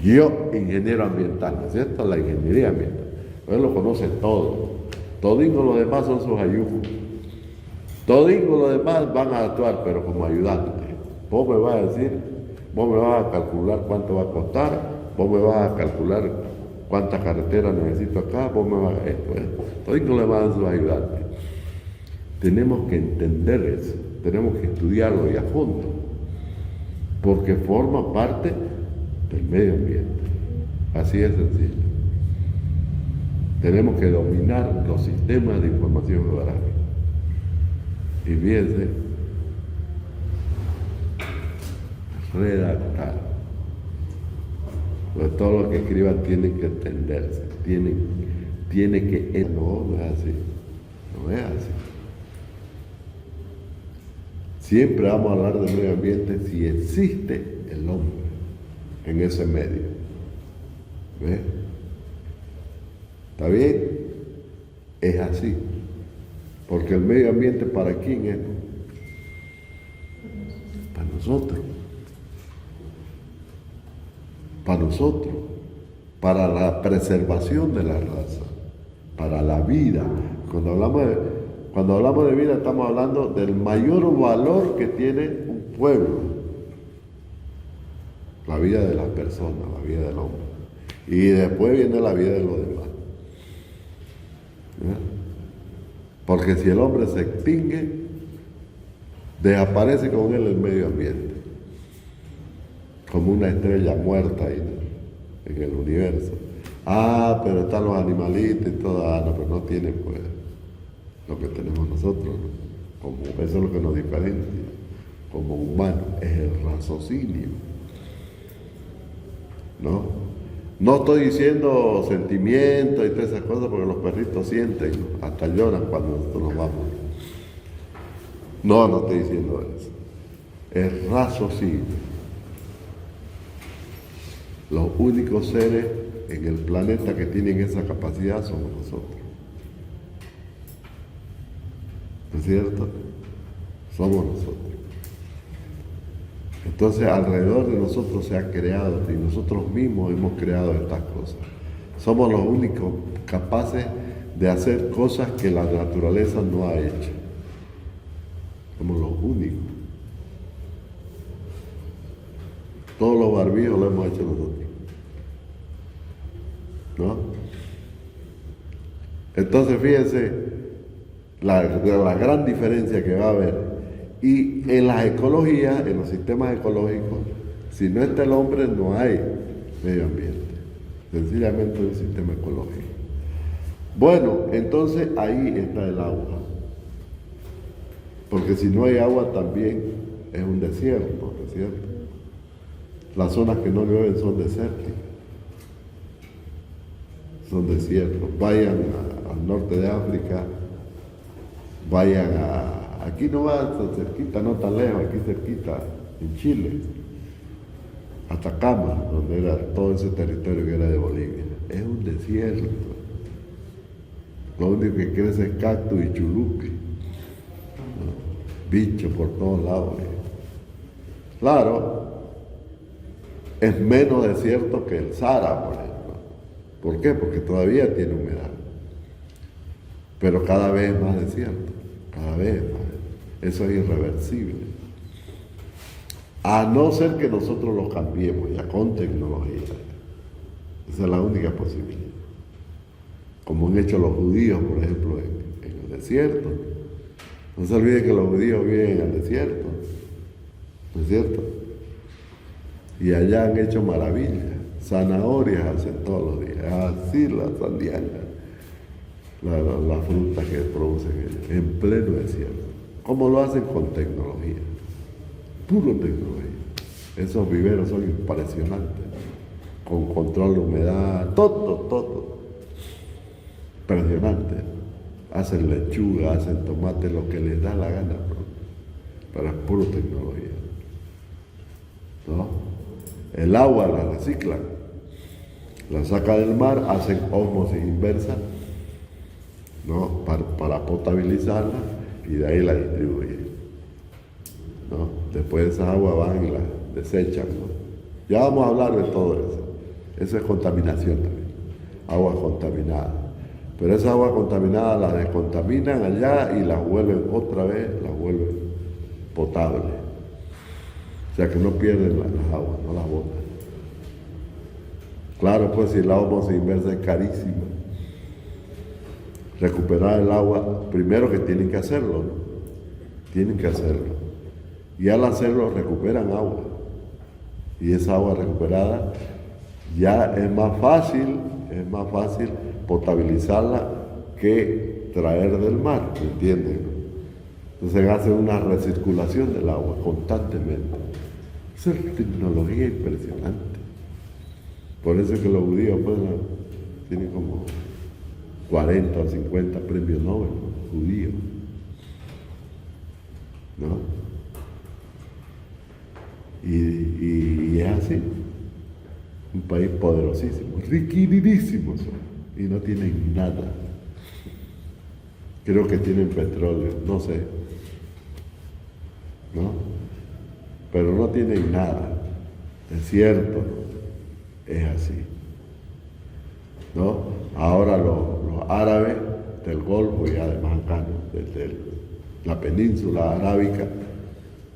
Yo, ingeniero ambiental, ¿no es cierto? La ingeniería ambiental. Él lo conoce todo. Todingo los demás son sus ayudos. Todingo los demás van a actuar, pero como ayudantes. Vos me vas a decir, vos me vas a calcular cuánto va a costar, vos me vas a calcular cuántas carreteras necesito acá, vos me vas a esto. Todingo los demás son sus ayudantes. Tenemos que entender eso, tenemos que estudiarlo y a fondo, porque forma parte del medio ambiente. Así es sencillo. Tenemos que dominar los sistemas de información geográfica. Y fíjense, redactar. Pues todo lo que escriban tienen que entenderse, tiene que... No es así, no es así. Siempre vamos a hablar del medio ambiente si existe el hombre en ese medio. ¿Ves? ¿Está bien? Es así. Porque el medio ambiente, ¿para quién es? Para nosotros. Para nosotros. Para la preservación de la raza. Para la vida. Cuando hablamos de vida, estamos hablando del mayor valor que tiene un pueblo. La vida de las personas, la vida del hombre. Y después viene la vida de los demás. Porque si el hombre se extingue, desaparece con él el medio ambiente, como una estrella muerta ahí en el universo. Pero están los animalitos y todo, no, pero no tienen pues lo que tenemos nosotros, ¿no? Como, eso es lo que nos diferencia como humanos, es el raciocinio, ¿no? No estoy diciendo sentimientos y todas esas cosas, porque los perritos sienten, ¿no? Hasta lloran cuando nosotros nos vamos. No estoy diciendo eso. Es raciocinio. Los únicos seres en el planeta que tienen esa capacidad somos nosotros. ¿No es cierto? Somos nosotros. Entonces, alrededor de nosotros se ha creado, y nosotros mismos hemos creado estas cosas. Somos los únicos capaces de hacer cosas que la naturaleza no ha hecho. Somos los únicos. Todos los barbijos lo hemos hecho nosotros, ¿no? Entonces, fíjense la gran diferencia que va a haber. Y en las ecologías, en los sistemas ecológicos, si no está el hombre, no hay medio ambiente. Sencillamente un sistema ecológico. Bueno, entonces ahí está el agua. Porque si no hay agua también es un desierto, ¿no es cierto? Las zonas que no llueven son desérticas. Son desiertos. Vayan al norte de África, vayan aquí no va tan cerquita, no tan lejos, aquí cerquita, en Chile, Atacama, donde era todo ese territorio que era de Bolivia. Es un desierto. Lo único que crece es cactus y chuluque, ¿no? Bichos por todos lados. Claro, es menos desierto que el Sahara, por ejemplo. ¿Por qué? Porque todavía tiene humedad. Pero cada vez más desierto, cada vez más. Eso es irreversible. A no ser que nosotros lo cambiemos ya con tecnología. Esa es la única posibilidad. Como han hecho los judíos, por ejemplo, en el desierto. No se olvide que los judíos viven en el desierto. ¿No es cierto? Y allá han hecho maravillas. Zanahorias hacen todos los días. Así las sandías. Las frutas que producen ellos, en pleno desierto. ¿Cómo lo hacen? Con tecnología. Puro tecnología. Esos viveros son impresionantes. Con control de humedad, todo. Impresionante. Hacen lechuga, hacen tomate, lo que les da la gana, pero es puro tecnología. ¿no? El agua la reciclan, la sacan del mar, hacen ósmosis inversa, ¿no? Para potabilizarla y de ahí la distribuyen, ¿no? Después esas aguas van y las desechan, ¿no? Ya vamos a hablar de todo eso. Eso es contaminación también, agua contaminada. Pero esa agua contaminada la descontaminan allá y la vuelven otra vez, la vuelven potable. O sea que no pierden las aguas, no las botan. Claro, pues si el agua se inversa es carísima. Recuperar el agua, primero que tienen que hacerlo, ¿no? Tienen que hacerlo. Y al hacerlo recuperan agua. Y esa agua recuperada ya es más fácil potabilizarla que traer del mar, ¿me entienden? Entonces hacen una recirculación del agua constantemente. Esa es tecnología impresionante. Por eso es que los judíos pues, tienen como 40 o 50 premios Nobel, ¿no? Judíos, ¿no? Y es así. Un país poderosísimo, riquísimo y no tienen nada. Creo que tienen petróleo, no sé, ¿no? Pero no tienen nada. Es cierto, es así, ¿no? Ahora los árabes del Golfo y además acá, ¿no? Desde la península arábica,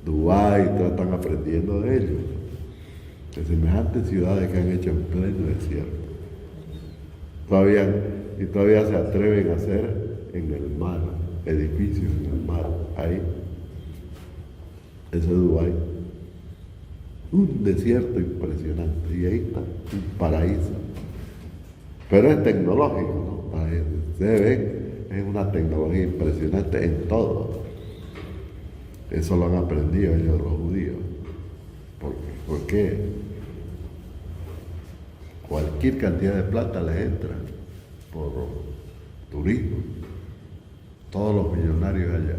Dubái, todos están aprendiendo de ellos. De semejantes ciudades que han hecho en pleno desierto. Todavía se atreven a hacer en el mar, edificios en el mar, ahí. Ese es Dubái. Un desierto impresionante. Y ahí está, un paraíso. Pero es tecnológico, ¿no? Ustedes ven, es una tecnología impresionante en todo. Eso lo han aprendido ellos los judíos. ¿Por qué? Cualquier cantidad de plata les entra por turismo. Todos los millonarios allá.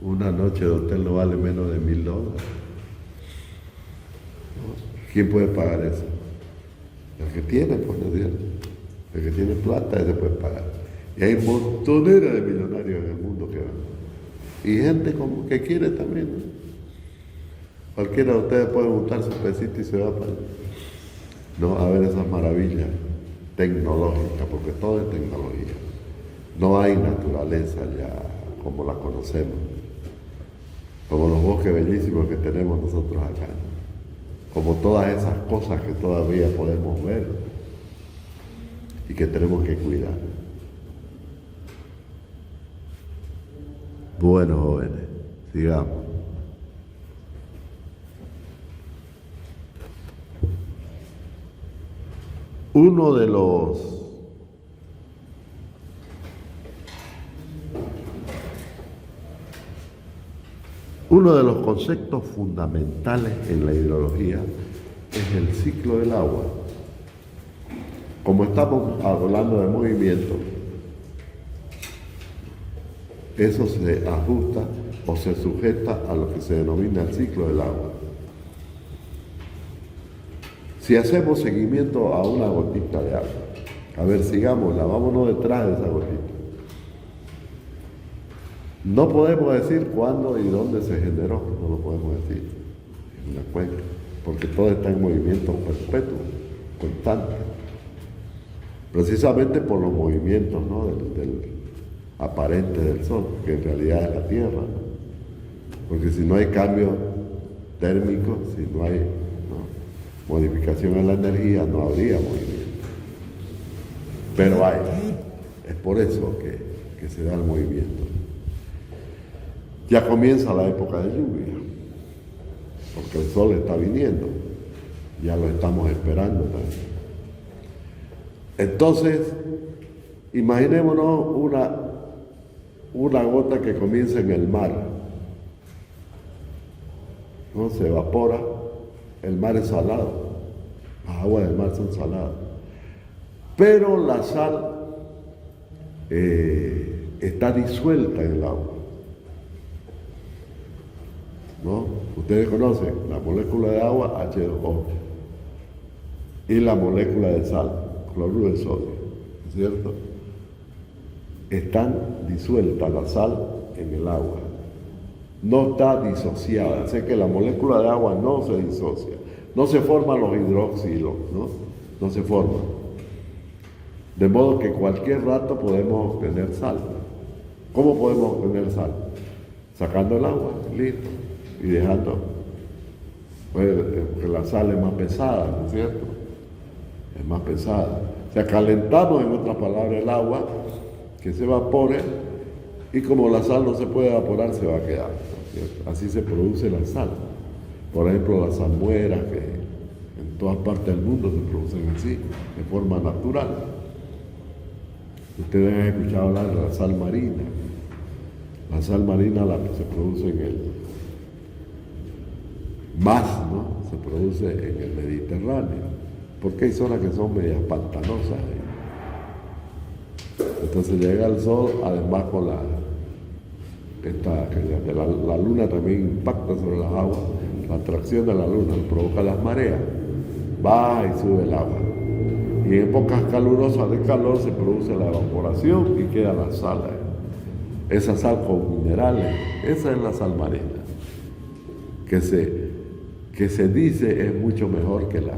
Una noche de hotel no vale menos de $1,000. ¿Quién puede pagar eso? El que tiene, pues, ¿no es cierto? El que tiene plata, ese puede pagar. Y hay montoneras de millonarios en el mundo que van. Y gente como que quiere también, ¿no? Cualquiera de ustedes puede juntar su pesito y se va para allá, ¿no? A ver esas maravillas tecnológicas, porque todo es tecnología. No hay naturaleza ya como la conocemos, como los bosques bellísimos que tenemos nosotros acá, ¿no? Como todas esas cosas que todavía podemos ver y que tenemos que cuidar. Bueno, jóvenes, sigamos. Uno de los conceptos fundamentales en la hidrología es el ciclo del agua. Como estamos hablando de movimiento, eso se ajusta o se sujeta a lo que se denomina el ciclo del agua. Si hacemos seguimiento a una gotita de agua, a ver, sigámosla, vámonos detrás de esa gotita. No podemos decir cuándo y dónde se generó, no lo podemos decir en una cuenca, porque todo está en movimiento perpetuo, constante. Precisamente por los movimientos, ¿no? del aparente del Sol, que en realidad es la Tierra, ¿no? Porque si no hay cambio térmico, si no hay modificación en la energía, no habría movimiento. Pero hay. Es por eso que se da el movimiento. Ya comienza la época de lluvia, porque el sol está viniendo. Ya lo estamos esperando también. Entonces, imaginémonos una gota que comienza en el mar, ¿no? Se evapora, el mar es salado, las aguas del mar son saladas, pero la sal está disuelta en el agua. ¿no? Ustedes conocen la molécula de agua, H2O, y la molécula de sal, cloruro de sodio, ¿cierto? Están disueltas la sal en el agua. No está disociada. Sé que la molécula de agua no se disocia. No se forman los hidroxilos, ¿no? No se forman. De modo que cualquier rato podemos obtener sal. ¿Cómo podemos obtener sal? Sacando el agua, listo, y dejando, pues, que la sal es más pesada, ¿no es cierto? Es más pesada. O sea, calentamos, en otras palabras, el agua, que se evapore, y como la sal no se puede evaporar, se va a quedar, ¿no es cierto? Así se produce la sal. Por ejemplo, las salmueras, que en todas partes del mundo se producen así, de forma natural. Ustedes han escuchado hablar de la sal marina. La sal marina se produce en el más, ¿no? Se produce en el Mediterráneo, porque hay zonas que son medias pantanosas. Entonces llega el sol, además con la luna también impacta sobre las aguas, la atracción de la luna provoca las mareas, baja y sube el agua. Y en épocas calurosas de calor se produce la evaporación y queda la sal. Esa sal con minerales, esa es la sal marina, que se dice es mucho mejor que la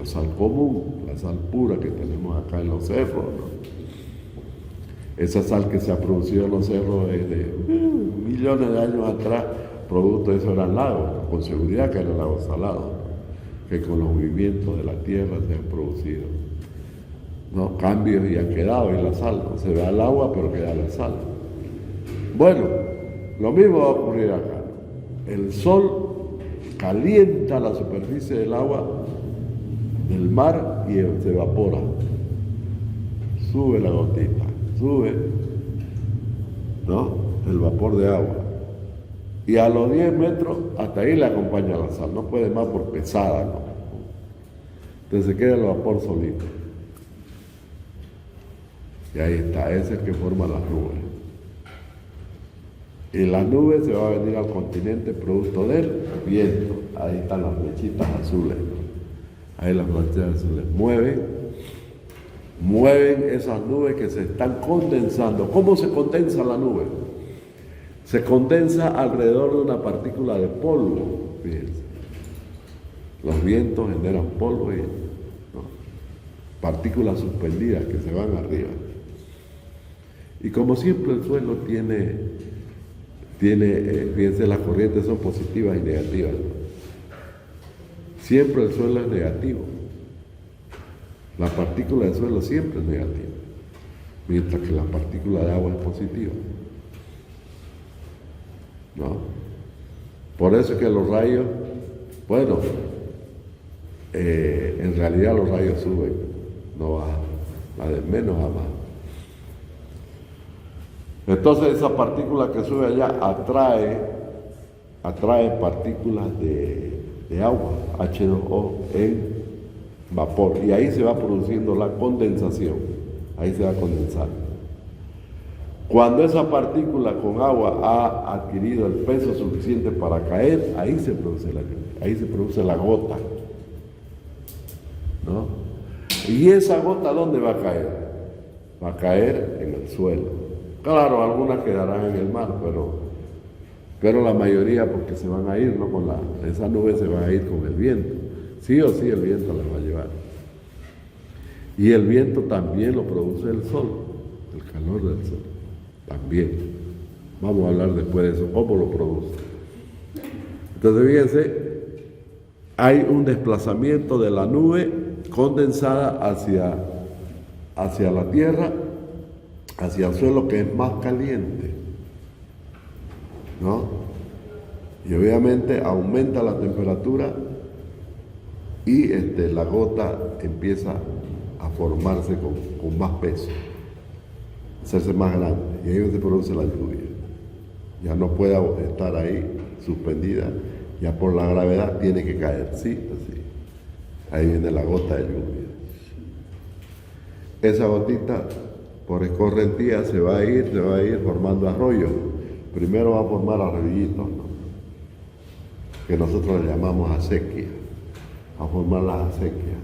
sal común, la sal pura que tenemos acá en los cerros, ¿no? Esa sal que se ha producido en los cerros es de millones de años atrás, producto de eso eran lagos, ¿no? Con seguridad que eran lagos salados, ¿no? Que con los movimientos de la tierra se han producido, ¿no? Cambios y han quedado en la sal, ¿no? Se va el agua pero queda la sal. Bueno, lo mismo va a ocurrir acá, ¿no? El sol calienta la superficie del agua del mar y se evapora, sube la gotita, sube, ¿no? El vapor de agua, y a los 10 metros hasta ahí le acompaña la sal, no puede más por pesada, ¿no? Entonces queda el vapor solito, y ahí está, ese es el que forma las nubes. Y la nube se va a venir al continente producto del viento. Ahí están las flechitas azules, ¿no? Ahí las flechitas azules mueven esas nubes que se están condensando. ¿Cómo se condensa la nube? Se condensa alrededor de una partícula de polvo. Fíjense. Los vientos generan polvo y, ¿no? Partículas suspendidas que se van arriba. Y como siempre el suelo tiene fíjense, las corrientes son positivas y negativas, ¿no? Siempre el suelo es negativo. La partícula del suelo siempre es negativa, mientras que la partícula de agua es positiva, ¿no? Por eso es que los rayos, bueno, en realidad los rayos suben, no bajan, va de menos a más. Entonces esa partícula que sube allá atrae partículas de agua, H2O, en vapor, y ahí se va produciendo la condensación, ahí se va a condensar. Cuando esa partícula con agua ha adquirido el peso suficiente para caer, ahí se produce la lluvia, ahí se produce la gota, ¿no? ¿Y esa gota dónde va a caer? Va a caer en el suelo. Claro, algunas quedarán en el mar, pero la mayoría porque se van a ir, ¿no? Esa nube se va a ir con el viento. Sí o sí el viento la va a llevar. Y el viento también lo produce el sol, el calor del sol, también. Vamos a hablar después de eso, cómo lo produce. Entonces fíjense, hay un desplazamiento de la nube condensada hacia la tierra, hacia el suelo, que es más caliente, ¿no? Y obviamente aumenta la temperatura y la gota empieza a formarse con más peso, hacerse más grande, y ahí se produce la lluvia. Ya no puede estar ahí suspendida, ya por la gravedad tiene que caer, sí, así. Ahí viene la gota de lluvia. Esa gotita por escorrentía se va a ir formando arroyos. Primero va a formar arroyitos, ¿no? que nosotros le llamamos acequia, a formar las acequias.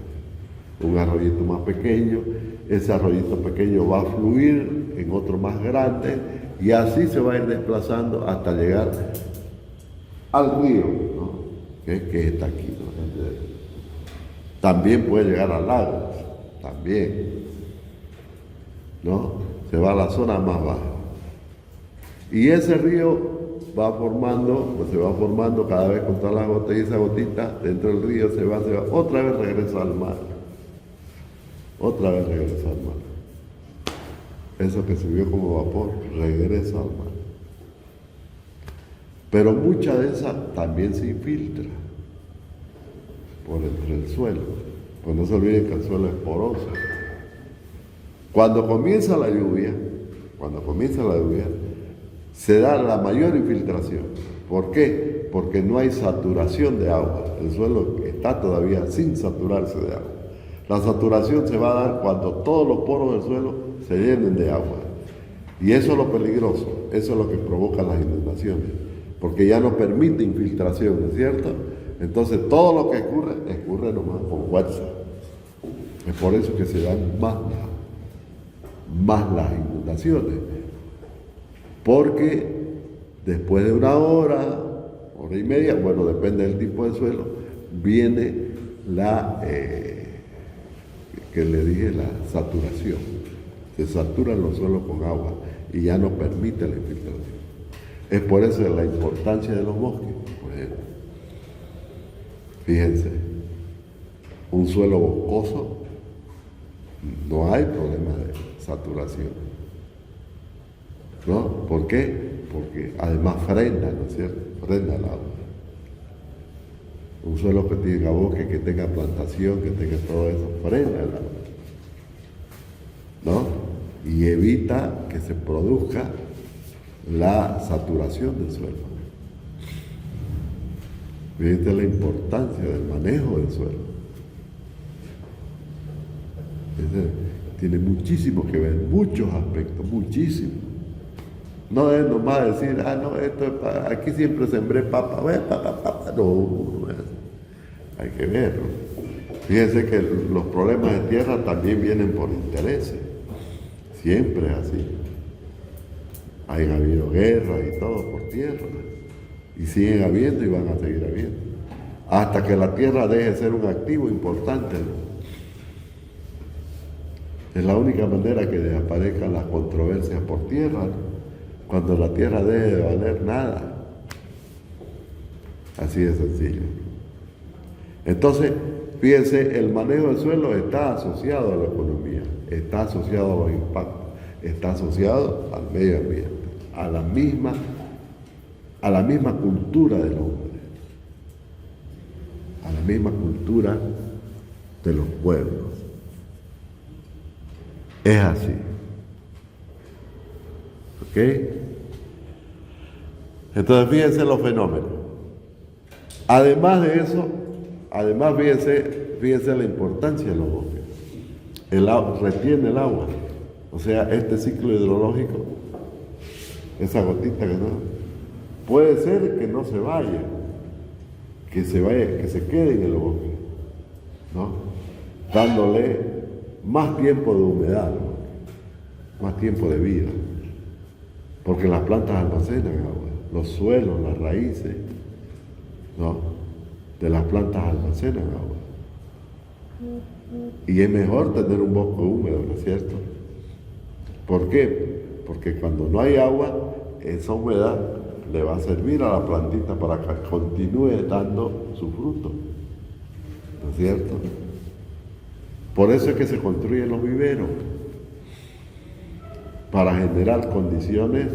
Un arroyito más pequeño, ese arroyito pequeño va a fluir en otro más grande y así se va a ir desplazando hasta llegar al río, ¿no? que está aquí, ¿no? También puede llegar al lago, también, ¿no? Se va a la zona más baja. Y ese río va formando, pues se va formando cada vez con todas las gotas y esa gotita dentro del río se va, otra vez regresa al mar. Otra vez regresa al mar. Eso que subió como vapor, regresa al mar. Pero mucha de esa también se infiltra por entre el suelo. Pues no se olviden que el suelo es poroso. Cuando comienza la lluvia, se da la mayor infiltración. ¿Por qué? Porque no hay saturación de agua. El suelo está todavía sin saturarse de agua. La saturación se va a dar cuando todos los poros del suelo se llenen de agua. Y eso es lo peligroso, eso es lo que provoca las inundaciones, porque ya no permite infiltración, ¿no es cierto? Entonces todo lo que ocurre nomás con fuerza. Es por eso que se dan más las inundaciones. Porque después de una hora y media, bueno, depende del tipo de suelo, viene la saturación. Se saturan los suelos con agua y ya no permite la infiltración. Es por eso la importancia de los bosques, por ejemplo. Fíjense, un suelo boscoso no hay problema de saturación, ¿no? ¿Por qué? Porque además frena, ¿no es cierto? Frena el agua. Un suelo que tenga bosque, que tenga plantación, que tenga todo eso, frena el agua, ¿no? Y evita que se produzca la saturación del suelo. Fíjense la importancia del manejo del suelo. Tiene muchísimo que ver, muchos aspectos, muchísimo. No es nomás decir, aquí siempre sembré papa, no es. Hay que verlo. Fíjense que los problemas de tierra también vienen por intereses. Siempre es así. Ha habido guerras y todo por tierra. Y siguen habiendo y van a seguir habiendo. Hasta que la tierra deje de ser un activo importante, ¿no? Es la única manera que desaparezcan las controversias por tierra, ¿no? Cuando la tierra deje de valer nada. Así de sencillo. Entonces, fíjense, el manejo del suelo está asociado a la economía, está asociado a los impactos, está asociado al medio ambiente, a la misma cultura del hombre, a la misma cultura de los pueblos. Es así. ¿Ok? Entonces fíjense los fenómenos. Además de eso, fíjense la importancia de los bosques. El agua retiene el agua. O sea, este ciclo hidrológico, esa gotita que no, puede ser que no se vaya, que se quede en el bosque, ¿no? Dándole más tiempo de humedad, ¿no? Más tiempo de vida. Porque las plantas almacenan agua, los suelos, las raíces, ¿no? De las plantas almacenan agua. Y es mejor tener un bosque húmedo, ¿no es cierto? ¿Por qué? Porque cuando no hay agua, esa humedad le va a servir a la plantita para que continúe dando su fruto, ¿no es cierto? Por eso es que se construyen los viveros, para generar condiciones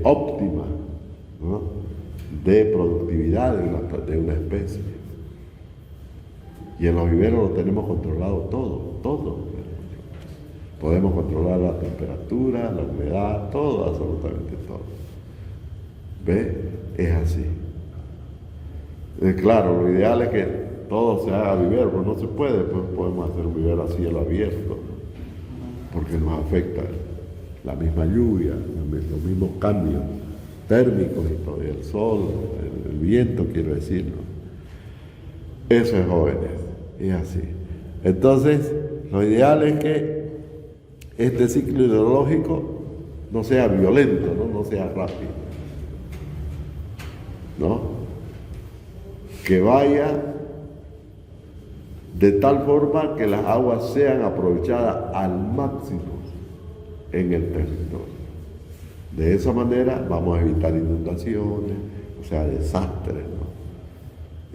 óptimas, ¿no? De productividad de una especie. Y en los viveros lo tenemos controlado todo. Podemos controlar la temperatura, la humedad, todo, absolutamente todo. ¿Ve? Es así. Claro, lo ideal es que todo se haga vivero, pero no se puede, pues podemos hacer un vivero a cielo abierto, ¿no? Porque nos afecta la misma lluvia, los mismos cambios térmicos y todo, el sol, el viento, quiero decir, ¿no? Eso es jóvenes, es así. Entonces, lo ideal es que este ciclo hidrológico no sea violento, no sea rápido, ¿no? Que vaya de tal forma que las aguas sean aprovechadas al máximo en el territorio. De esa manera vamos a evitar inundaciones, o sea, desastres, ¿no?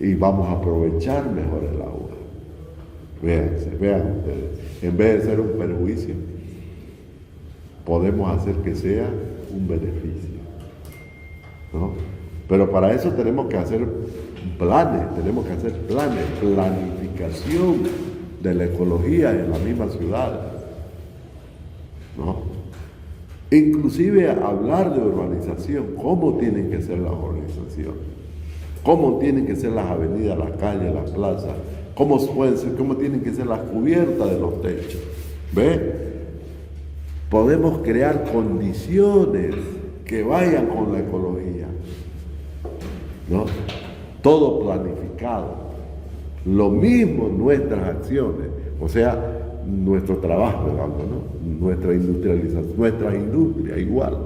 Y vamos a aprovechar mejor el agua. Vean ustedes, en vez de ser un perjuicio, podemos hacer que sea un beneficio, ¿no? Pero para eso tenemos que hacer planes, planificación de la ecología en la misma ciudad, ¿no? Inclusive hablar de urbanización, cómo tienen que ser las urbanizaciones, cómo tienen que ser las avenidas, las calles, las plazas, cómo tienen que ser las cubiertas de los techos. ¿Ve? Podemos crear condiciones que vayan con la ecología, ¿no? Todo planificado. Lo mismo nuestras acciones, o sea, nuestro trabajo, digamos, ¿no? Nuestra industrialización, nuestra industria igual.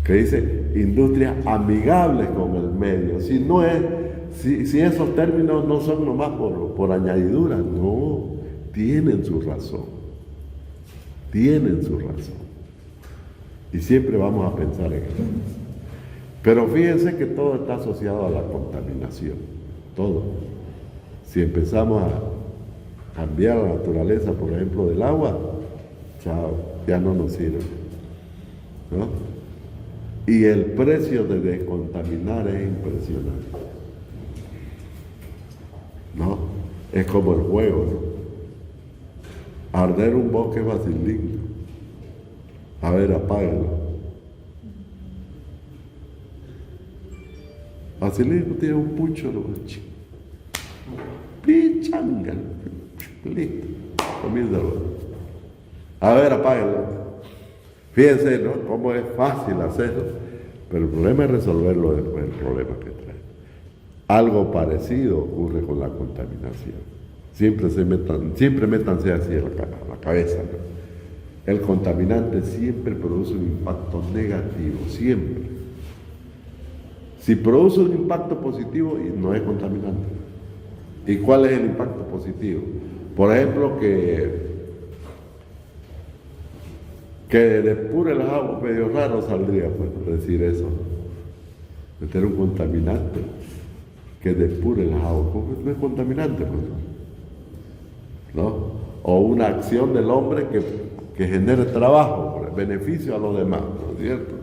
Que dice industrias amigables con el medio. Si esos términos no son nomás por añadidura, no, tienen su razón. Y siempre vamos a pensar en eso. Pero fíjense que todo está asociado a la contaminación, todo. Si empezamos a cambiar la naturaleza, por ejemplo, del agua, chao, ya no nos sirve, ¿no? Y el precio de descontaminar es impresionante, ¿no? Es como el juego, ¿no? Arder un bosque es facilito. A ver, apágalo. Facilito, tiene un pucho, ¿no? Pichanga, listo, comiéndolo. A ver, apágalo. Fíjense, ¿no? Cómo es fácil hacerlo, pero el problema es resolverlo después, el problema que trae. Algo parecido ocurre con la contaminación. Siempre métanse así a la cabeza, ¿no? El contaminante siempre produce un impacto negativo, siempre. Si produce un impacto positivo, no es contaminante. ¿Y cuál es el impacto positivo? Por ejemplo, que depure las aguas, medio raro saldría, pues, decir eso. Meter un contaminante que depure las aguas, porque no es contaminante, pues, ¿no? O una acción del hombre que genere trabajo, beneficio a los demás, ¿no es cierto?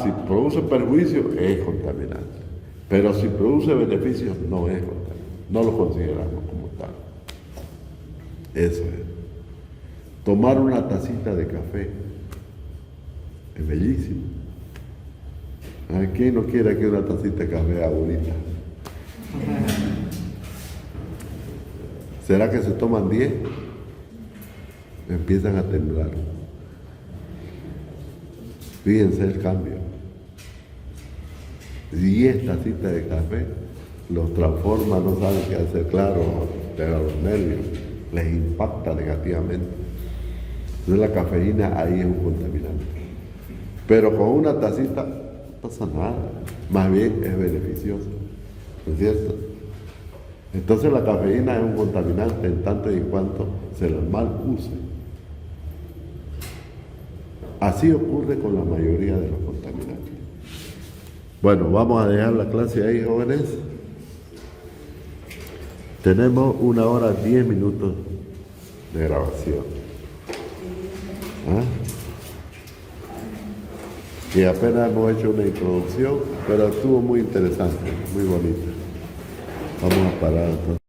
Si produce perjuicio, es contaminante. Pero si produce beneficios, no es contaminante. No lo consideramos como tal. Eso es. Tomar una tacita de café es bellísimo. ¿Quién no quiere que una tacita de café ahorita? ¿Será que se toman 10? Empiezan a temblar. Fíjense el cambio. 10 tacitas de café los transforma, no saben qué hacer, claro, pero a los nervios les impacta negativamente. Entonces la cafeína ahí es un contaminante. Pero con una tacita no pasa nada, más bien es beneficioso, ¿no es cierto? Entonces la cafeína es un contaminante en tanto y en cuanto se la mal use. Así ocurre con la mayoría de los contaminantes. Bueno, vamos a dejar la clase ahí, jóvenes. Tenemos 1 hora 10 minutos de grabación. Y apenas hemos hecho una introducción, pero estuvo muy interesante, muy bonita. Vamos a parar entonces.